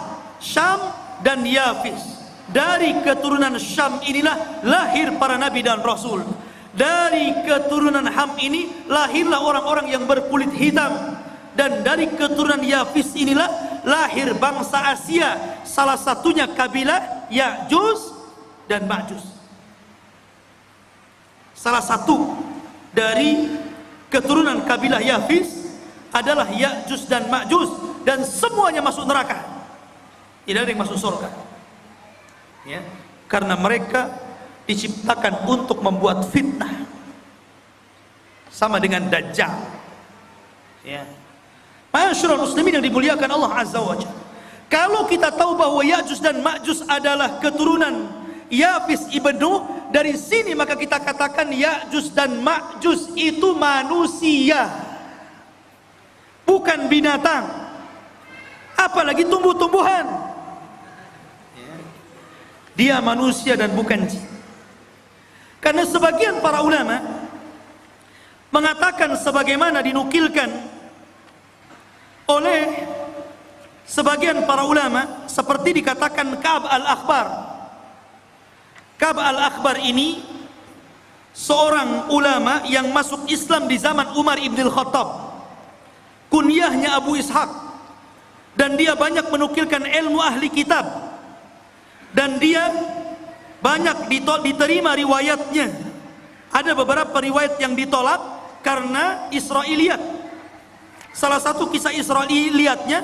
Syam dan Yafis. Dari keturunan Syam inilah lahir para nabi dan rasul. Dari keturunan Ham ini lahirlah orang-orang yang berkulit hitam. Dan dari keturunan Yafis inilah lahir bangsa Asia, salah satunya kabilah Ya'juj dan Ma'juj. Salah satu dari keturunan kabilah Yafis adalah Ya'juj dan Ma'juj, dan semuanya masuk neraka. Tidak ada yang masuk surga. Ya, karena mereka diciptakan untuk membuat fitnah, sama dengan Dajjal. Ya, ma'asyiral muslimin yang dimuliakan Allah azza wa jalla, kalau kita tahu bahwa Ya'juj dan Ma'juj adalah keturunan Yafis ibn Nuh, dari sini maka kita katakan Ya'juj dan Ma'juj itu manusia, bukan binatang, apalagi tumbuh-tumbuhan. Dia manusia dan bukan jin. Karena sebagian para ulama mengatakan, sebagaimana dinukilkan oleh sebagian para ulama, seperti dikatakan Ka'ab al-Akhbar. Ka'ab al-Akhbar ini seorang ulama yang masuk Islam di zaman Umar ibn al-Khattab. Kunyahnya Abu Ishaq, dan dia banyak menukilkan ilmu ahli kitab, dan dia banyak diterima riwayatnya. Ada beberapa riwayat yang ditolak karena Israiliyat. Salah satu kisah Israiliyatnya,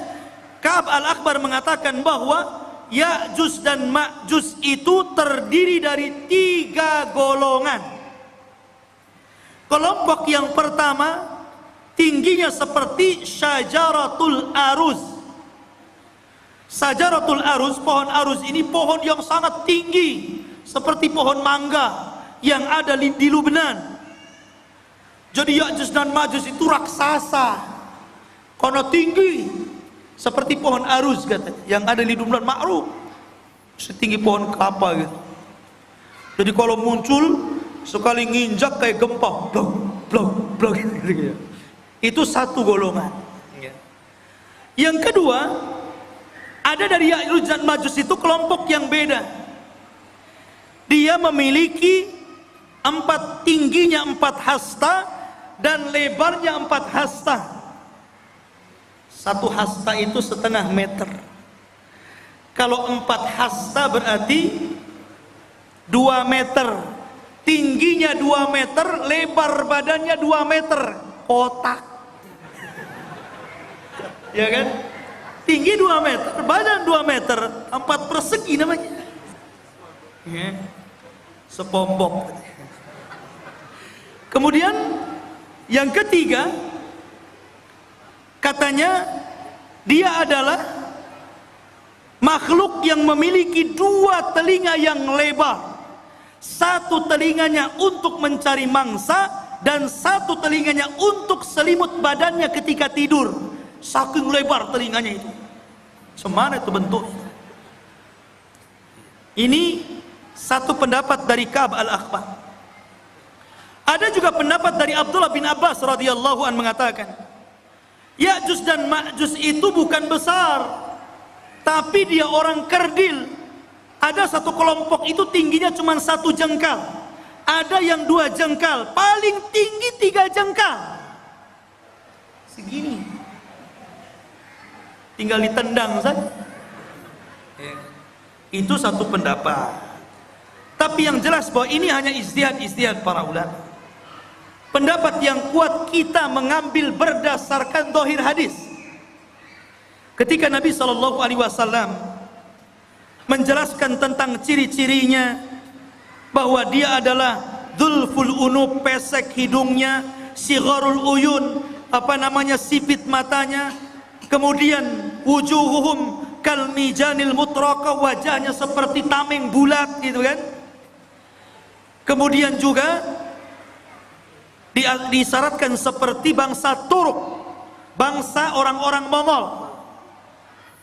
Ka'ab al-Akhbar mengatakan bahwa Ya'juj dan Ma'juj itu terdiri dari 3 golongan. Kelompok yang pertama tingginya seperti Syajaratul Aruz. Syajaratul Aruz, pohon aruz ini pohon yang sangat tinggi, seperti pohon mangga yang ada di Lubnan. Jadi Ya'juj dan Ma'juj itu raksasa karena tinggi, seperti pohon aruz katanya, yang ada di Lubnan, ma'ruf, setinggi pohon kelapa gitu. Jadi kalau muncul sekali nginjak kayak gempa, blok blok blok gitu. Itu satu golongan. Yang kedua, ada dari Ya'juj dan Ma'juj itu kelompok yang beda. Dia memiliki tingginya 4 hasta dan lebarnya 4 hasta. 1 hasta itu setengah meter. Kalau 4 hasta berarti 2 meter. Tingginya 2 meter, lebar badannya 2 meter. Kotak. Ya kan? Tinggi 2 meter, badan 2 meter, 4 persegi namanya. Ya. Sepompong. Kemudian yang ketiga, katanya dia adalah makhluk yang memiliki 2 telinga yang lebar. 1 telinganya untuk mencari mangsa, dan 1 telinganya untuk selimut badannya ketika tidur. Saking lebar telinganya itu. Semana itu bentuknya. Ini satu pendapat dari Ka'ab al-Akhbar. Ada juga pendapat dari Abdullah bin Abbas radhiyallahu an mengatakan, Ya'juj dan Ma'juj itu bukan besar, tapi dia orang kerdil. Ada satu kelompok itu tingginya cuma 1 jengkal, ada yang 2 jengkal, paling tinggi 3 jengkal. Segini, tinggal ditendang saja. Itu satu pendapat. Tapi yang jelas bahwa ini hanya ijtihad para ulama. Pendapat yang kuat kita mengambil berdasarkan zahir hadis. Ketika Nabi SAW menjelaskan tentang ciri-cirinya, bahwa dia adalah dzulful unub, pesek hidungnya, sigharul uyun, sipit matanya, kemudian wujuhuhum kalmijanil mutraqa, wajahnya seperti tameng bulat gitu kan. Kemudian juga disyaratkan seperti bangsa Turk, bangsa orang-orang Mongol.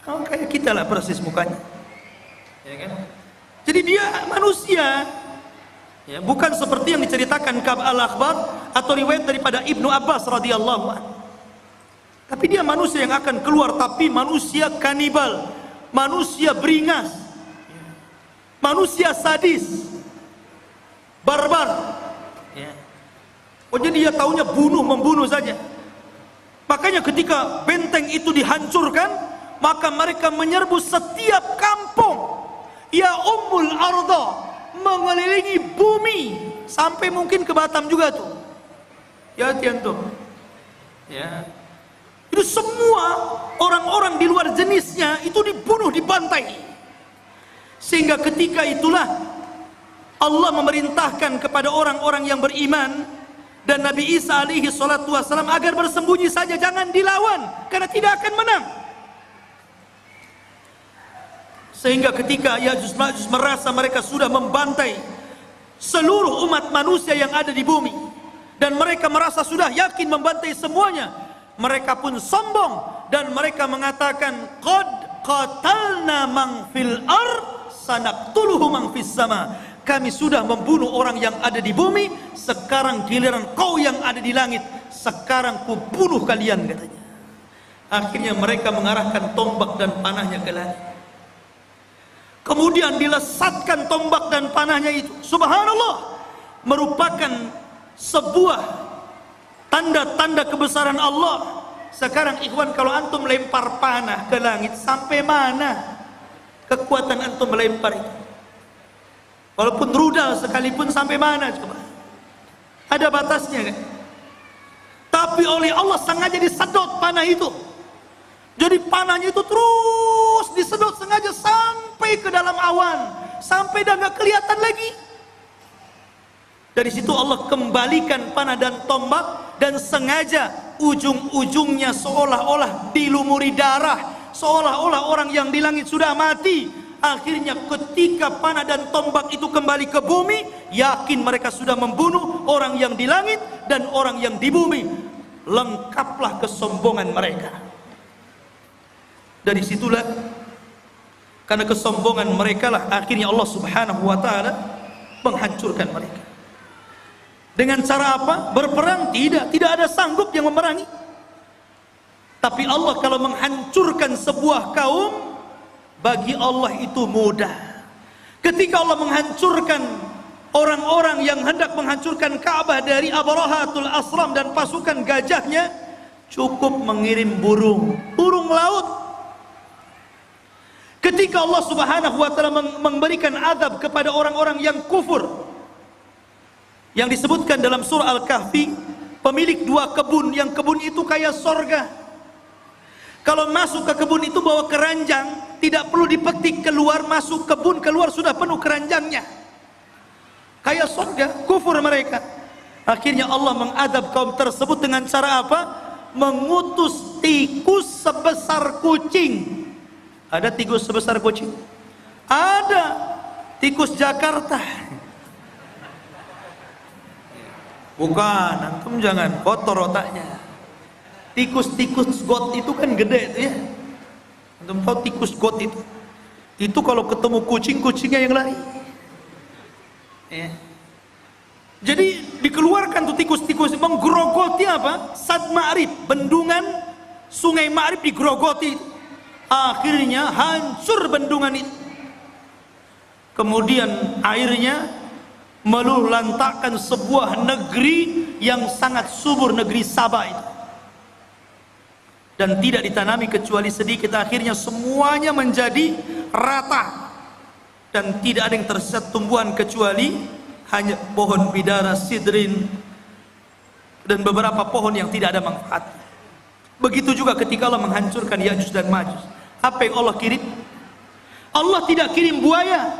Kayak kita lah persis mukanya, ya kan? Jadi dia manusia, ya, bukan seperti yang diceritakan Ka'ab al-Akhbar atau riwayat daripada Ibnu Abbas radhiyallahu anhu. Tapi dia manusia yang akan keluar, tapi manusia kanibal, manusia beringas, manusia sadis, barbar. Oh, jadi dia taunya membunuh saja. Makanya ketika benteng itu dihancurkan, maka mereka menyerbu setiap kampung. Ya ummul arda, mengelilingi bumi sampai mungkin ke Batam juga tuh. Ya tiantum. Ya. Itu semua orang-orang di luar jenisnya itu dibunuh, dibantai. Sehingga ketika itulah Allah memerintahkan kepada orang-orang yang beriman dan Nabi Isa alaihi salatu wassalam agar bersembunyi saja, jangan dilawan karena tidak akan menang. Sehingga ketika Ya'juj Ma'juj merasa mereka sudah membantai seluruh umat manusia yang ada di bumi, dan mereka merasa sudah yakin membantai semuanya, mereka pun sombong dan mereka mengatakan, qad qatalna man fil ard sanaqtuluhu man fis sama. Kami sudah membunuh orang yang ada di bumi, sekarang giliran kau yang ada di langit, sekarang ku bunuh kalian, katanya. Akhirnya mereka mengarahkan tombak dan panahnya ke langit. Kemudian dilesatkan tombak dan panahnya itu, subhanallah, merupakan sebuah tanda-tanda kebesaran Allah. Sekarang ikhwan, kalau antum lempar panah ke langit, sampai mana kekuatan antum melempar itu? Walaupun rudal sekalipun, sampai mana coba? Ada batasnya kan? Tapi oleh Allah sengaja disedot panah itu. Jadi panahnya itu terus disedot sengaja sampai ke dalam awan, sampai dah nggak kelihatan lagi. Dari situ Allah kembalikan panah dan tombak, dan sengaja ujung-ujungnya seolah-olah dilumuri darah, seolah-olah orang yang di langit sudah mati. Akhirnya ketika panah dan tombak itu kembali ke bumi, yakin mereka sudah membunuh orang yang di langit dan orang yang di bumi. Lengkaplah kesombongan mereka. Dari situlah, karena kesombongan mereka lah, akhirnya Allah subhanahu wa ta'ala menghancurkan mereka. Dengan cara apa? Berperang? Tidak ada sanggup yang memerangi. Tapi Allah kalau menghancurkan sebuah kaum, bagi Allah itu mudah. Ketika Allah menghancurkan orang-orang yang hendak menghancurkan Ka'bah dari Abrahatul Asram dan pasukan gajahnya, cukup mengirim burung laut. Ketika Allah subhanahu wa ta'ala memberikan azab kepada orang-orang yang kufur, yang disebutkan dalam surah Al-Kahfi, pemilik 2 kebun, yang kebun itu kayak sorga. Kalau masuk ke kebun itu bawa keranjang, tidak perlu dipetik, keluar, masuk kebun, keluar sudah penuh keranjangnya. Kayak sorga, kufur mereka. Akhirnya Allah mengadab kaum tersebut dengan cara apa? Mengutus tikus sebesar kucing. Ada tikus sebesar kucing? Ada. Tikus Jakarta. Bukan, antum jangan kotor otaknya. Tikus-tikus got itu kan gede itu ya. Antum tahu tikus got itu? Itu kalau ketemu kucing, kucingnya yang lari. Ya. Jadi dikeluarkan tuh tikus-tikus menggerogoti apa? Sad Ma'rib, bendungan Sungai Ma'rib digerogoti. Akhirnya hancur bendungan itu. Kemudian airnya meluluhlantakkan sebuah negeri yang sangat subur, negeri Sabah itu. Dan tidak ditanami kecuali sedikit. Akhirnya semuanya menjadi rata. Dan tidak ada yang tersisa tumbuhan kecuali hanya pohon bidara, sidrin, dan beberapa pohon yang tidak ada manfaat. Begitu juga ketika Allah menghancurkan Ya'juj dan Ma'juj. Apa yang Allah kirim? Allah tidak kirim buaya,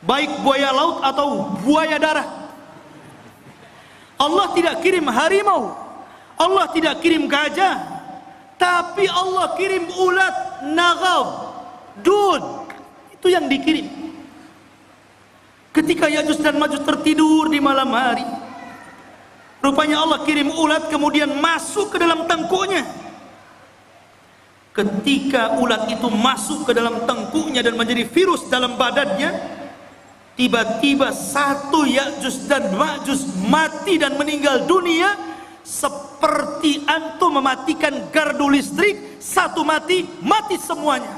baik buaya laut atau buaya darat. Allah tidak kirim harimau, Allah tidak kirim gajah, tapi Allah kirim ulat, nagab, dud. Itu yang dikirim. Ketika Ya'juj dan Ma'juj tertidur di malam hari, rupanya Allah kirim ulat kemudian masuk ke dalam tengkuknya. Ketika ulat itu masuk ke dalam tengkuknya dan menjadi virus dalam badannya, tiba-tiba satu Ya'juj dan Ma'juj mati dan meninggal dunia, seperti antum mematikan gardu listrik, satu mati, mati semuanya.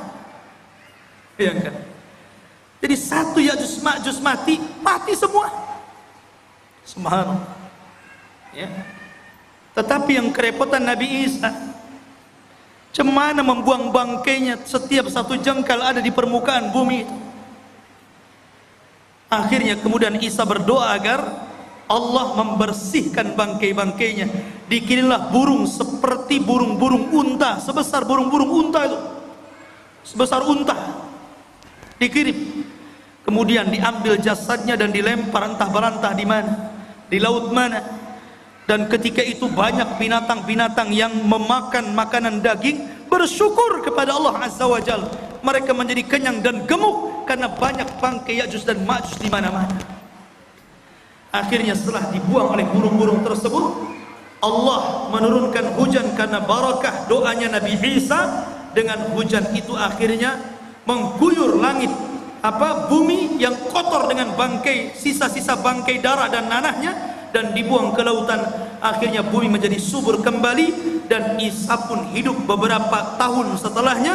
Iya kan? Jadi satu Ya'juj Ma'juj mati, mati semua. Subhanallah. Ya. Tetapi yang kerepotan Nabi Isa, cemana membuang bangkainya setiap satu jengkal ada di permukaan bumi itu. Akhirnya kemudian Isa berdoa agar Allah membersihkan bangkai-bangkainya. Dikirimlah burung seperti burung-burung unta, sebesar burung-burung unta itu, sebesar unta, dikirim. Kemudian diambil jasadnya dan dilempar entah berantah di mana, di laut mana. Dan ketika itu banyak binatang-binatang yang memakan makanan daging bersyukur kepada Allah Azza wa Jalla. Mereka menjadi kenyang dan gemuk karena banyak bangkai Ya'juj dan Ma'juj di mana-mana. Akhirnya setelah dibuang oleh burung-burung tersebut, Allah menurunkan hujan karena barakah doanya Nabi Isa. Dengan hujan itu akhirnya mengguyur langit, bumi yang kotor dengan bangkai, sisa-sisa bangkai darah dan nanahnya, dan dibuang ke lautan. Akhirnya bumi menjadi subur kembali, dan Isa pun hidup beberapa tahun setelahnya,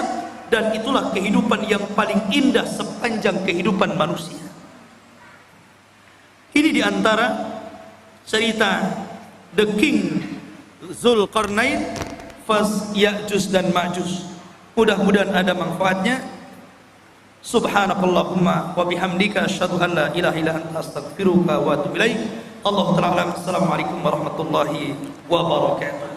dan itulah kehidupan yang paling indah sepanjang kehidupan manusia. Ini diantara cerita The King Zulkarnain versus Ya'juj dan Ma'juj. Mudah-mudahan ada manfaatnya. Subhanakallahumma wa bihamdika asyhadu an la ilaha illa anta astaghfiruka wa atubu ilaik. Allahu ta'ala. Assalamualaikum warahmatullahi wabarakatuh.